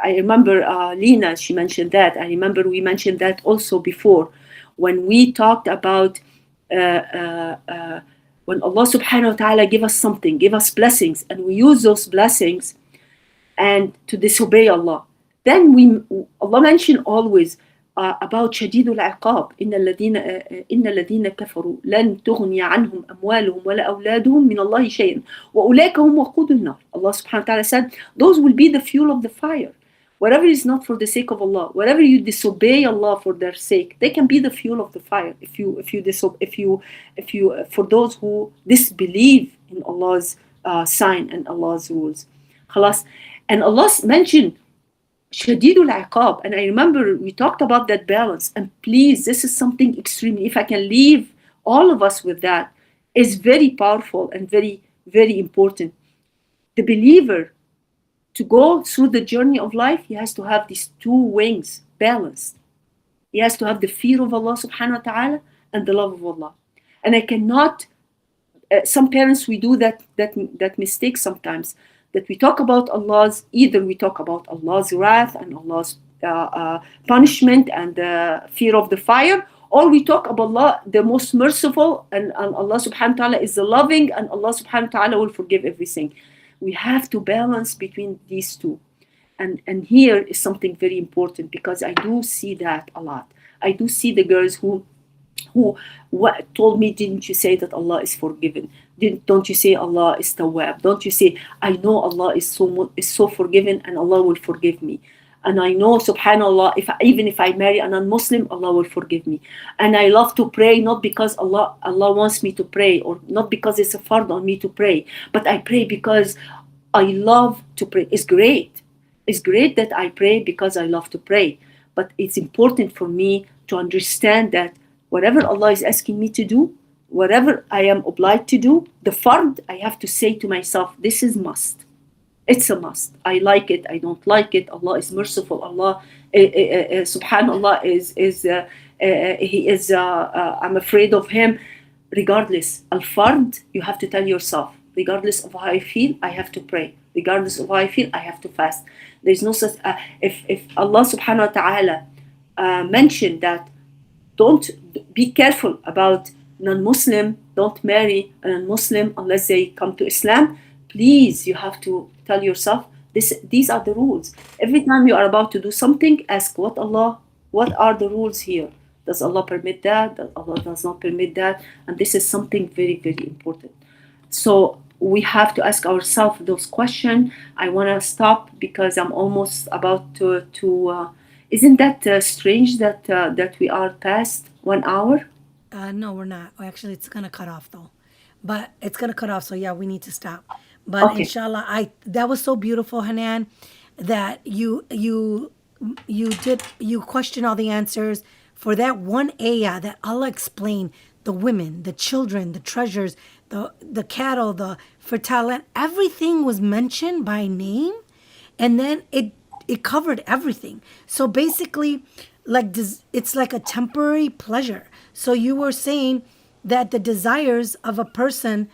I remember Lena, she mentioned that. I remember we mentioned that also before when we talked about when Allah subhanahu wa ta'ala give us something, give us blessings, and we use those blessings and to disobey Allah. Then Allah mentioned always about شديد العقاب إن الذين كفروا لن تغني عنهم أموالهم ولا أولادهم من الله شيئا وأولئك هم وقود النار. Allah subhanahu wa ta'ala said, those will be the fuel of the fire. Whatever is not for the sake of Allah, whatever you disobey Allah for their sake, they can be the fuel of the fire. For those who disbelieve in Allah's sign and Allah's rules. Khalas. And Allah mentioned Shadidul Iqab, and I remember we talked about that balance. And please, this is something extremely, if I can leave all of us with that, is very powerful and very, very important. The believer, to go through the journey of life, he has to have these two wings balanced. He has to have the fear of Allah subhanahu wa ta'ala and the love of Allah. And I cannot, some parents, we do that mistake sometimes, that we talk about either we talk about Allah's wrath and Allah's punishment and the fear of the fire, or we talk about Allah, the most merciful, and Allah subhanahu wa ta'ala is the loving, and Allah subhanahu wa ta'ala will forgive everything. We have to balance between these two. And here is something very important, because I do see that a lot. I do see the girls who told me, didn't you say that Allah is forgiven? Don't you say Allah is tawwab? Don't you say, I know Allah is so forgiven and Allah will forgive me. And I know, subhanAllah, even if I marry a non-Muslim, Allah will forgive me. And I love to pray, not because Allah wants me to pray, or not because it's a fard on me to pray, but I pray because I love to pray. It's great. It's great that I pray because I love to pray, but it's important for me to understand that whatever Allah is asking me to do, whatever I am obliged to do, the fard, I have to say to myself, this is must. It's a must. I like it. I don't like it. Allah is merciful. Allah, Subhanallah, He is. I'm afraid of Him. Regardless, al-fard, you have to tell yourself. Regardless of how I feel, I have to pray. Regardless of how I feel, I have to fast. There's no such. If Allah Subhanahu wa Taala mentioned that, don't be careful about non-Muslim. Don't marry a non-Muslim unless they come to Islam. Please, you have to tell yourself these are the rules. Every time you are about to do something, ask what are the rules here? Does Allah permit that? Does Allah does not permit that? And this is something very, very important. So we have to ask ourselves those questions. I want to stop because I'm almost about to isn't that strange that we are past 1 hour? No, we're not. Actually, it's gonna cut off though. But it's gonna cut off, so yeah, we need to stop. But Okay. inshallah, that was so beautiful, Hanan, that you question all the answers for that one ayah that Allah explained the women, the children, the treasures, the cattle, the fertile land, everything was mentioned by name, and then it covered everything. So basically, it's like a temporary pleasure. So you were saying that the desires of a person,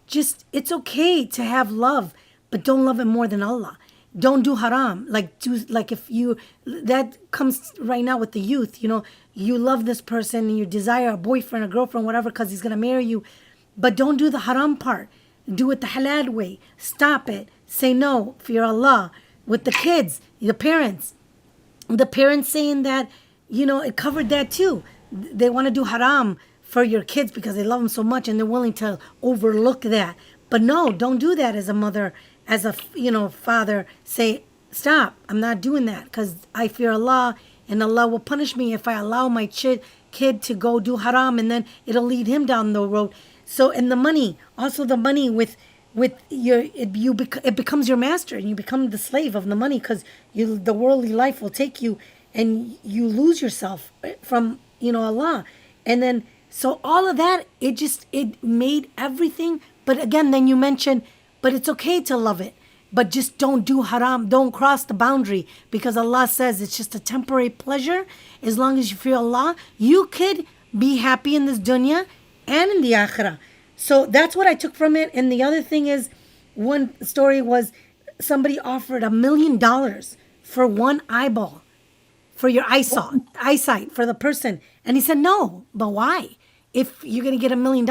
just it's okay to have love, but don't love it more than Allah. Don't do haram. If you, that comes right now with the youth. You love this person and you desire a boyfriend, a girlfriend, whatever, because he's gonna marry you, but don't do the haram part. Do it the halal way. Stop it. Say no, fear Allah. With the kids, the parents saying that, it covered that too. They want to do haram for your kids because they love them so much and they're willing to overlook that. But no, don't do that as a mother, as a father. Say, stop, I'm not doing that because I fear Allah and Allah will punish me if I allow my kid to go do haram, and then it'll lead him down the road. So, and the money, also the money with it becomes your master and you become the slave of the money because the worldly life will take you and you lose yourself from Allah. And then so all of that, it made everything. But again, then you mentioned, but it's okay to love it, but just don't do haram, don't cross the boundary, because Allah says it's just a temporary pleasure. As long as you fear Allah, you could be happy in this dunya and in the akhirah. So that's what I took from it. And the other thing is, one story was somebody offered $1 million for one eyeball, for your eyesight for the person. And he said, no, but why? If you're going to get $1 million,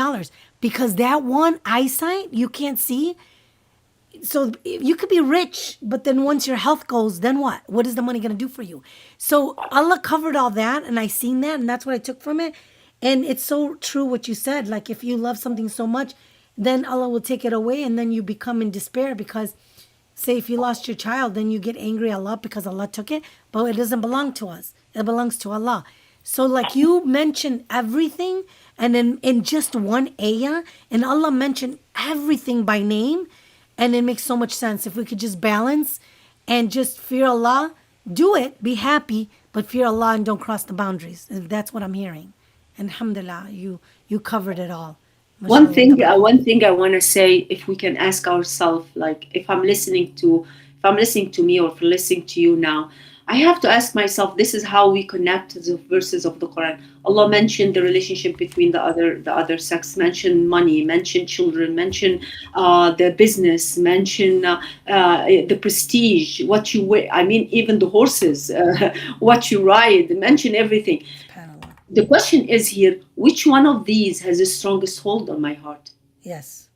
because that one eyesight you can't see. So you could be rich, but then once your health goes, then what? What is the money going to do for you? So Allah covered all that, and I seen that, and that's what I took from it. And it's so true what you said. Like if you love something so much, then Allah will take it away, and then you become in despair because, say, if you lost your child, then you get angry at Allah because Allah took it, but it doesn't belong to us. It belongs to Allah. So like you mentioned everything, and then in just one ayah, and Allah mentioned everything by name, and it makes so much sense. If we could just balance and just fear Allah, do it, be happy, but fear Allah and don't cross the boundaries. That's what I'm hearing. And alhamdulillah, you covered it all. One thing I want to say, if we can ask ourselves, like if I'm listening to me, or if I'm listening to you now, I have to ask myself, this is how we connect to the verses of the Quran. Allah mentioned the relationship between the other sex, mentioned money, mentioned children, mentioned the business, mentioned the prestige, what you wear. I mean, even the horses, what you ride, mention everything. The question is here, which one of these has the strongest hold on my heart? Yes.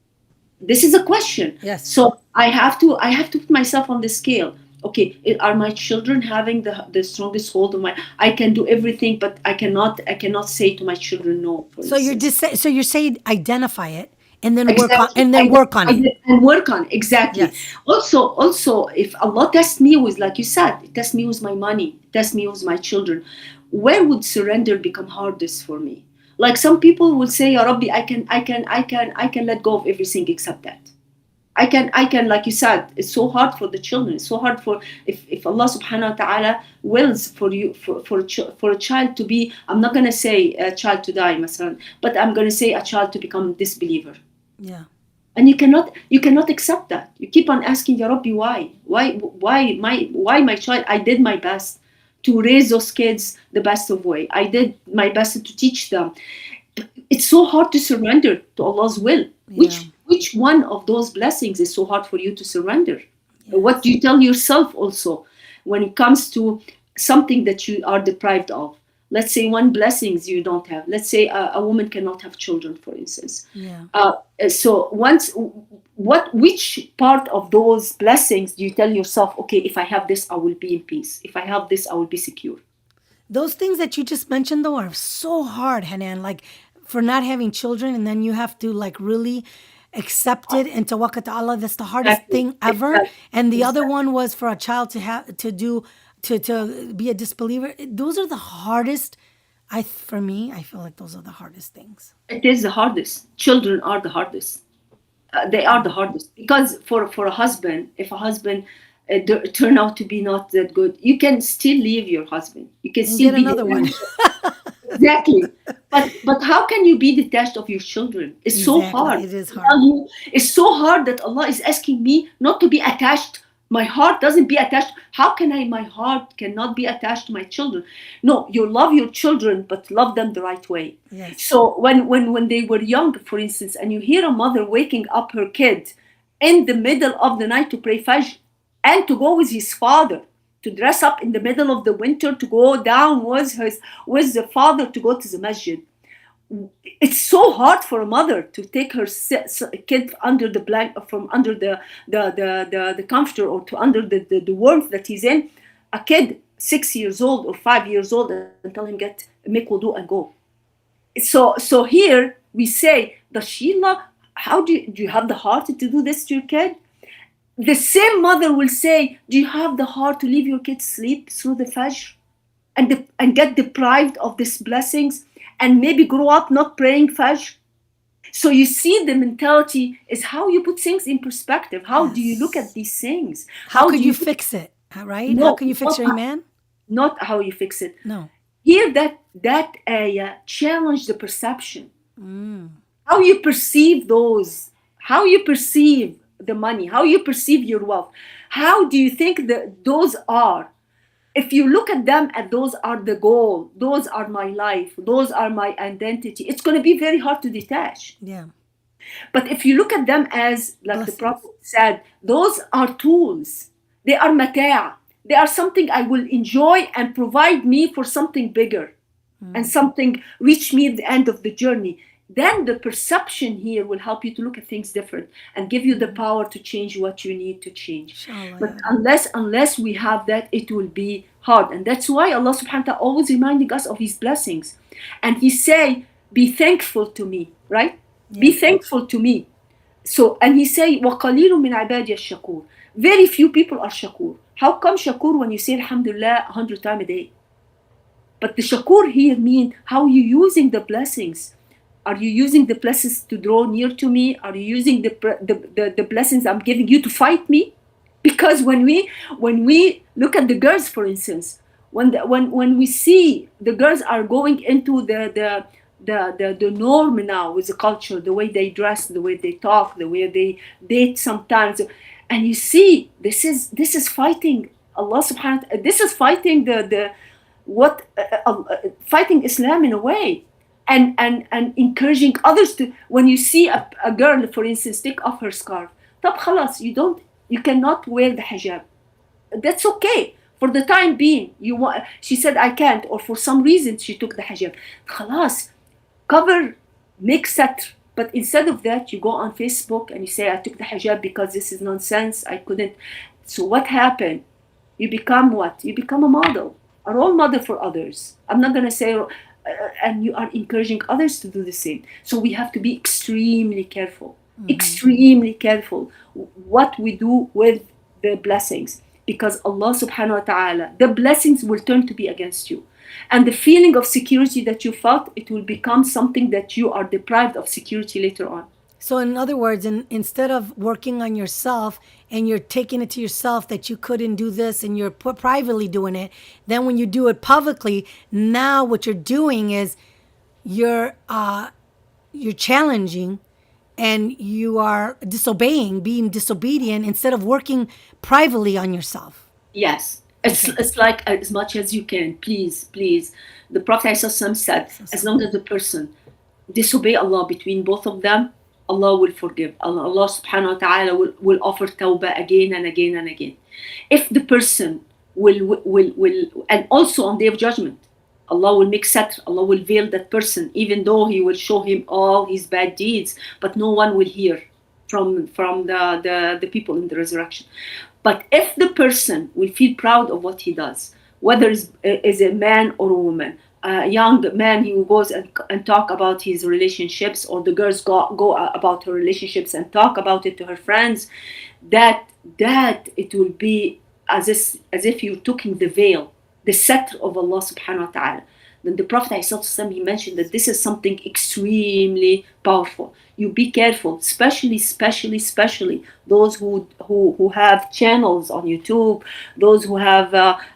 This is a question. Yes. So I have to put myself on the scale. Okay, are my children having the strongest hold on my? I can do everything, but I cannot say to my children no. So you're saying identify it and then exactly. work on it. And work on exactly. Yes. Also, if Allah tests me with, like you said, test me with my money, test me with my children, where would surrender become hardest for me? Like some people will say, Ya Rabbi, I can let go of everything except that. I can, like you said, it's so hard for the children. It's so hard for, if Allah subhanahu wa ta'ala wills for you, for a child to be, I'm not going to say a child to die, masran, but I'm going to say a child to become a disbeliever. Yeah. And you cannot accept that. You keep on asking, Ya Rabbi, why my child? I did my best to raise those kids the best of way. I did my best to teach them. It's so hard to surrender to Allah's will. Which one of those blessings is so hard for you to surrender? What do you tell yourself also when it comes to something that you are deprived of? Let's say one blessings you don't have. Let's say a woman cannot have children, for instance. So which part of those blessings do you tell yourself, okay, if I have this, I will be in peace. If I have this, I will be secure. Those things that you just mentioned, though, are so hard, Hanan. Like, for not having children, and then you have to, like, really accept it and tawakkal to Allah. That's the hardest thing ever. And the other one was for a child to be a disbeliever. Those are the hardest. For me, I feel like those are the hardest things. It is the hardest. Children are the hardest. They are the hardest, because for a husband, if a husband turn out to be not that good, you can still leave your husband. You can still get be another one. Exactly. But how can you be detached of your children? It's so hard. It is hard. It's so hard that Allah is asking me not to be attached. My heart doesn't be attached. How can my heart cannot be attached to my children? No, you love your children, but love them the right way. Yes. So when they were young, for instance, and you hear a mother waking up her kid in the middle of the night to pray Fajr, and to go with his father, to dress up in the middle of the winter, to go down with the father to go to the masjid. It's so hard for a mother to take her kid under the blanket, from under the comforter, or to under the warmth that he's in. A kid 6 years old or 5 years old, and tell him, make wudu and go. So here we say, does she love? How do you have the heart to do this to your kid? The same mother will say, do you have the heart to leave your kid sleep through the Fajr and get deprived of these blessings, and maybe grow up not praying Fajr? So you see, the mentality is how you put things in perspective. How do you look at these things? How could you fix it, right? No, how can you fix your iman? Not how you fix it. No. Here, that ayah challenge the perception. How you perceive those, how you perceive the money, how you perceive your wealth. How do you think that those are? If you look at them as those are the goal, those are my life, those are my identity, it's going to be very hard to detach. Yeah. But if you look at them as, like the Prophet said, those are tools. They are mata'. They are something I will enjoy and provide me for something bigger and something reach me at the end of the journey. Then the perception here will help you to look at things different and give you the power to change what you need to change. But unless we have that, it will be hard. And that's why Allah subhanahu wa ta'ala always reminding us of his blessings. And he say, be thankful to me, right? Yeah. Be thankful to me. So, and he say, وَقَلِيلٌ مِنْ عِبَادِيَ الشَّكُورِ. Very few people are shakur. How come shakur when you say alhamdulillah 100 times a day? But the shakur here means how you using the blessings. Are you using the blessings to draw near to me? Are you using the blessings I'm giving you to fight me? Because when we look at the girls, for instance, when we see the girls are going into the norm now with the culture, the way they dress, the way they talk, the way they date sometimes, and you see this is fighting Allah subhanahu wa ta'ala. This is fighting fighting Islam in a way. And encouraging others to, when you see a girl, for instance, take off her scarf, طب خلاص, you cannot wear the hijab. That's okay for the time being. She said I can't, or for some reason she took the hijab. خلاص, cover, make satr. But instead of that, you go on Facebook and you say I took the hijab because this is nonsense. I couldn't. So what happened? You become what? You become a model, a role model for others. I'm not gonna say. And you are encouraging others to do the same. So we have to be extremely careful, what we do with the blessings, because Allah subhanahu wa ta'ala, the blessings will turn to be against you. And the feeling of security that you felt, it will become something that you are deprived of security later on. So, in other words, instead of working on yourself and you're taking it to yourself that you couldn't do this and you're privately doing it, then when you do it publicly, now what you're doing is you're you're challenging and you are disobeying, being disobedient instead of working privately on yourself. Yes. Okay. It's like as much as you can, please, please. The Prophet ﷺ said, as long as the person disobey Allah between both of them, Allah will forgive. Allah subhanahu wa ta'ala will offer tawbah again and again and again. If the person will, and also on Day of Judgment, Allah will make satr, Allah will veil that person, even though He will show him all his bad deeds, but no one will hear from the people in the resurrection. But if the person will feel proud of what he does, whether is a man or a woman, a young man who goes and talk about his relationships, or the girls go about her relationships and talk about it to her friends, that it will be as if you're taking the veil, the satr of Allah subhanahu wa ta'ala. Then the Prophet ﷺ, he mentioned that this is something extremely powerful. You be careful, especially those who have channels on YouTube, those who have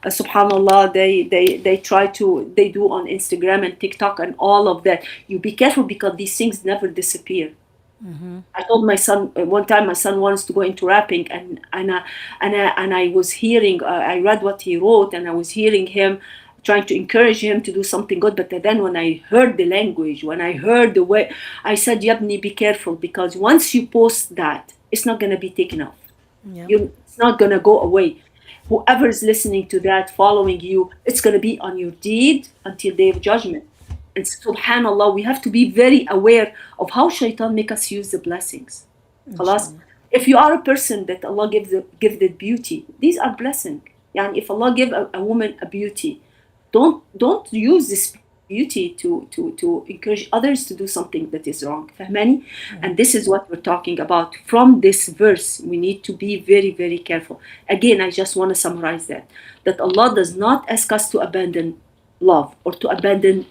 subhanallah, they do on Instagram and TikTok and all of that. You be careful, because these things never disappear. I told my son one time, my son wants to go into rapping, and I was hearing, I read what he wrote, and I was hearing him trying to encourage him to do something good. But then when I heard the language, when I heard the way, I said, Yabni, be careful, because once you post that, it's not going to be taken off. Yeah. It's not going to go away. Whoever is listening to that, following you, it's going to be on your deed until Day of Judgment. And subhanallah, we have to be very aware of how shaitan make us use the blessings. Khalas? If you are a person that Allah gives the beauty, these are blessings. Yani if Allah give a woman a beauty, don't use this beauty to encourage others to do something that is wrong. Fahmani? And this is what we're talking about. From this verse, we need to be very, very careful. Again, I just want to summarize that Allah does not ask us to abandon love or to abandon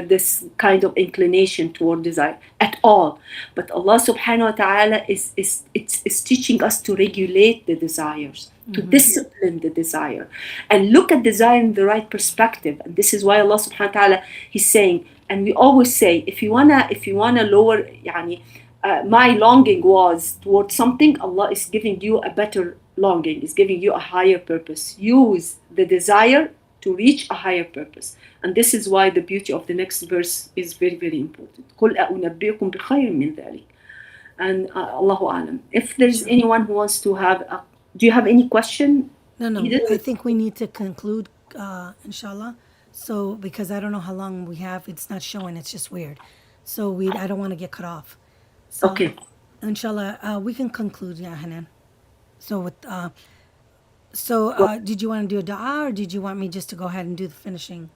this kind of inclination toward desire at all. But Allah subhanahu wa ta'ala is teaching us to regulate the desires, to discipline the desire, and look at desire in the right perspective. And this is why Allah subhanahu wa ta'ala, He's saying, and we always say, if you wanna lower, yani, my longing was towards something, Allah is giving you a better longing, is giving you a higher purpose. Use the desire to reach a higher purpose. And this is why the beauty of the next verse is very, very important. قُلْ أَنَبِّئُكُمْ بِخَيْرٍ مِّن ذَلِكَ. And Allahu Alam. If there's anyone who wants to have do you have any question? No. I think we need to conclude, inshallah. So, because I don't know how long we have. It's not showing. It's just weird. So I don't want to get cut off. So, Okay. Inshallah, we can conclude, ya Hanan. So with did you want to do a dua, or did you want me just to go ahead and do the finishing?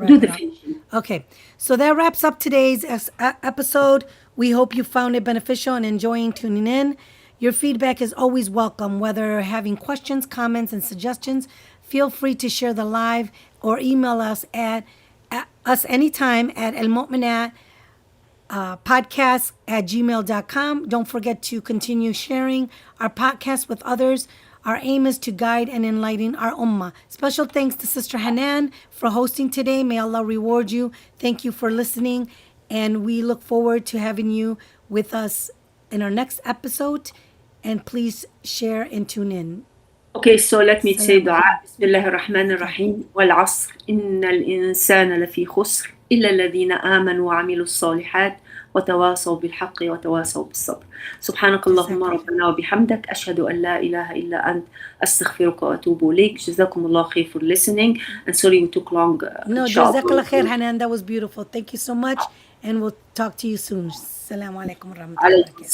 Do the finishing. Okay, so that wraps up today's episode. We hope you found it beneficial and enjoying tuning in. Your feedback is always welcome, whether having questions, comments, and suggestions. Feel free to share the live or email us at us anytime at Al-Muminat Podcast at gmail.com. Don't forget to continue sharing our podcast with others. Our aim is to guide and enlighten our ummah. Special thanks to Sister Hanan for hosting today. May Allah reward you. Thank you for listening. And we look forward to having you with us in our next episode. And please share and tune in. Okay, so let me say dua. Bismillah ar-Rahman ar-Rahim. Wal-'asr. Inna al-insana lafi khusr. Illa alladhina amanu wa 'amilu s-salihat. وتواصوا بالحق وتواصوا بالصبر. سبحانك اللهم ربنا وبحمدك أشهد أن لا إله إلا أنت أستغفرك وأتوب إليك. جزاكم الله خير for listening, and sorry we took long. No, Jazkallahkheir, Hanan, that was beautiful. Thank you so much, and we'll talk to you soon. Assalamu alaikum wa rahmatullahi wa barakatuh.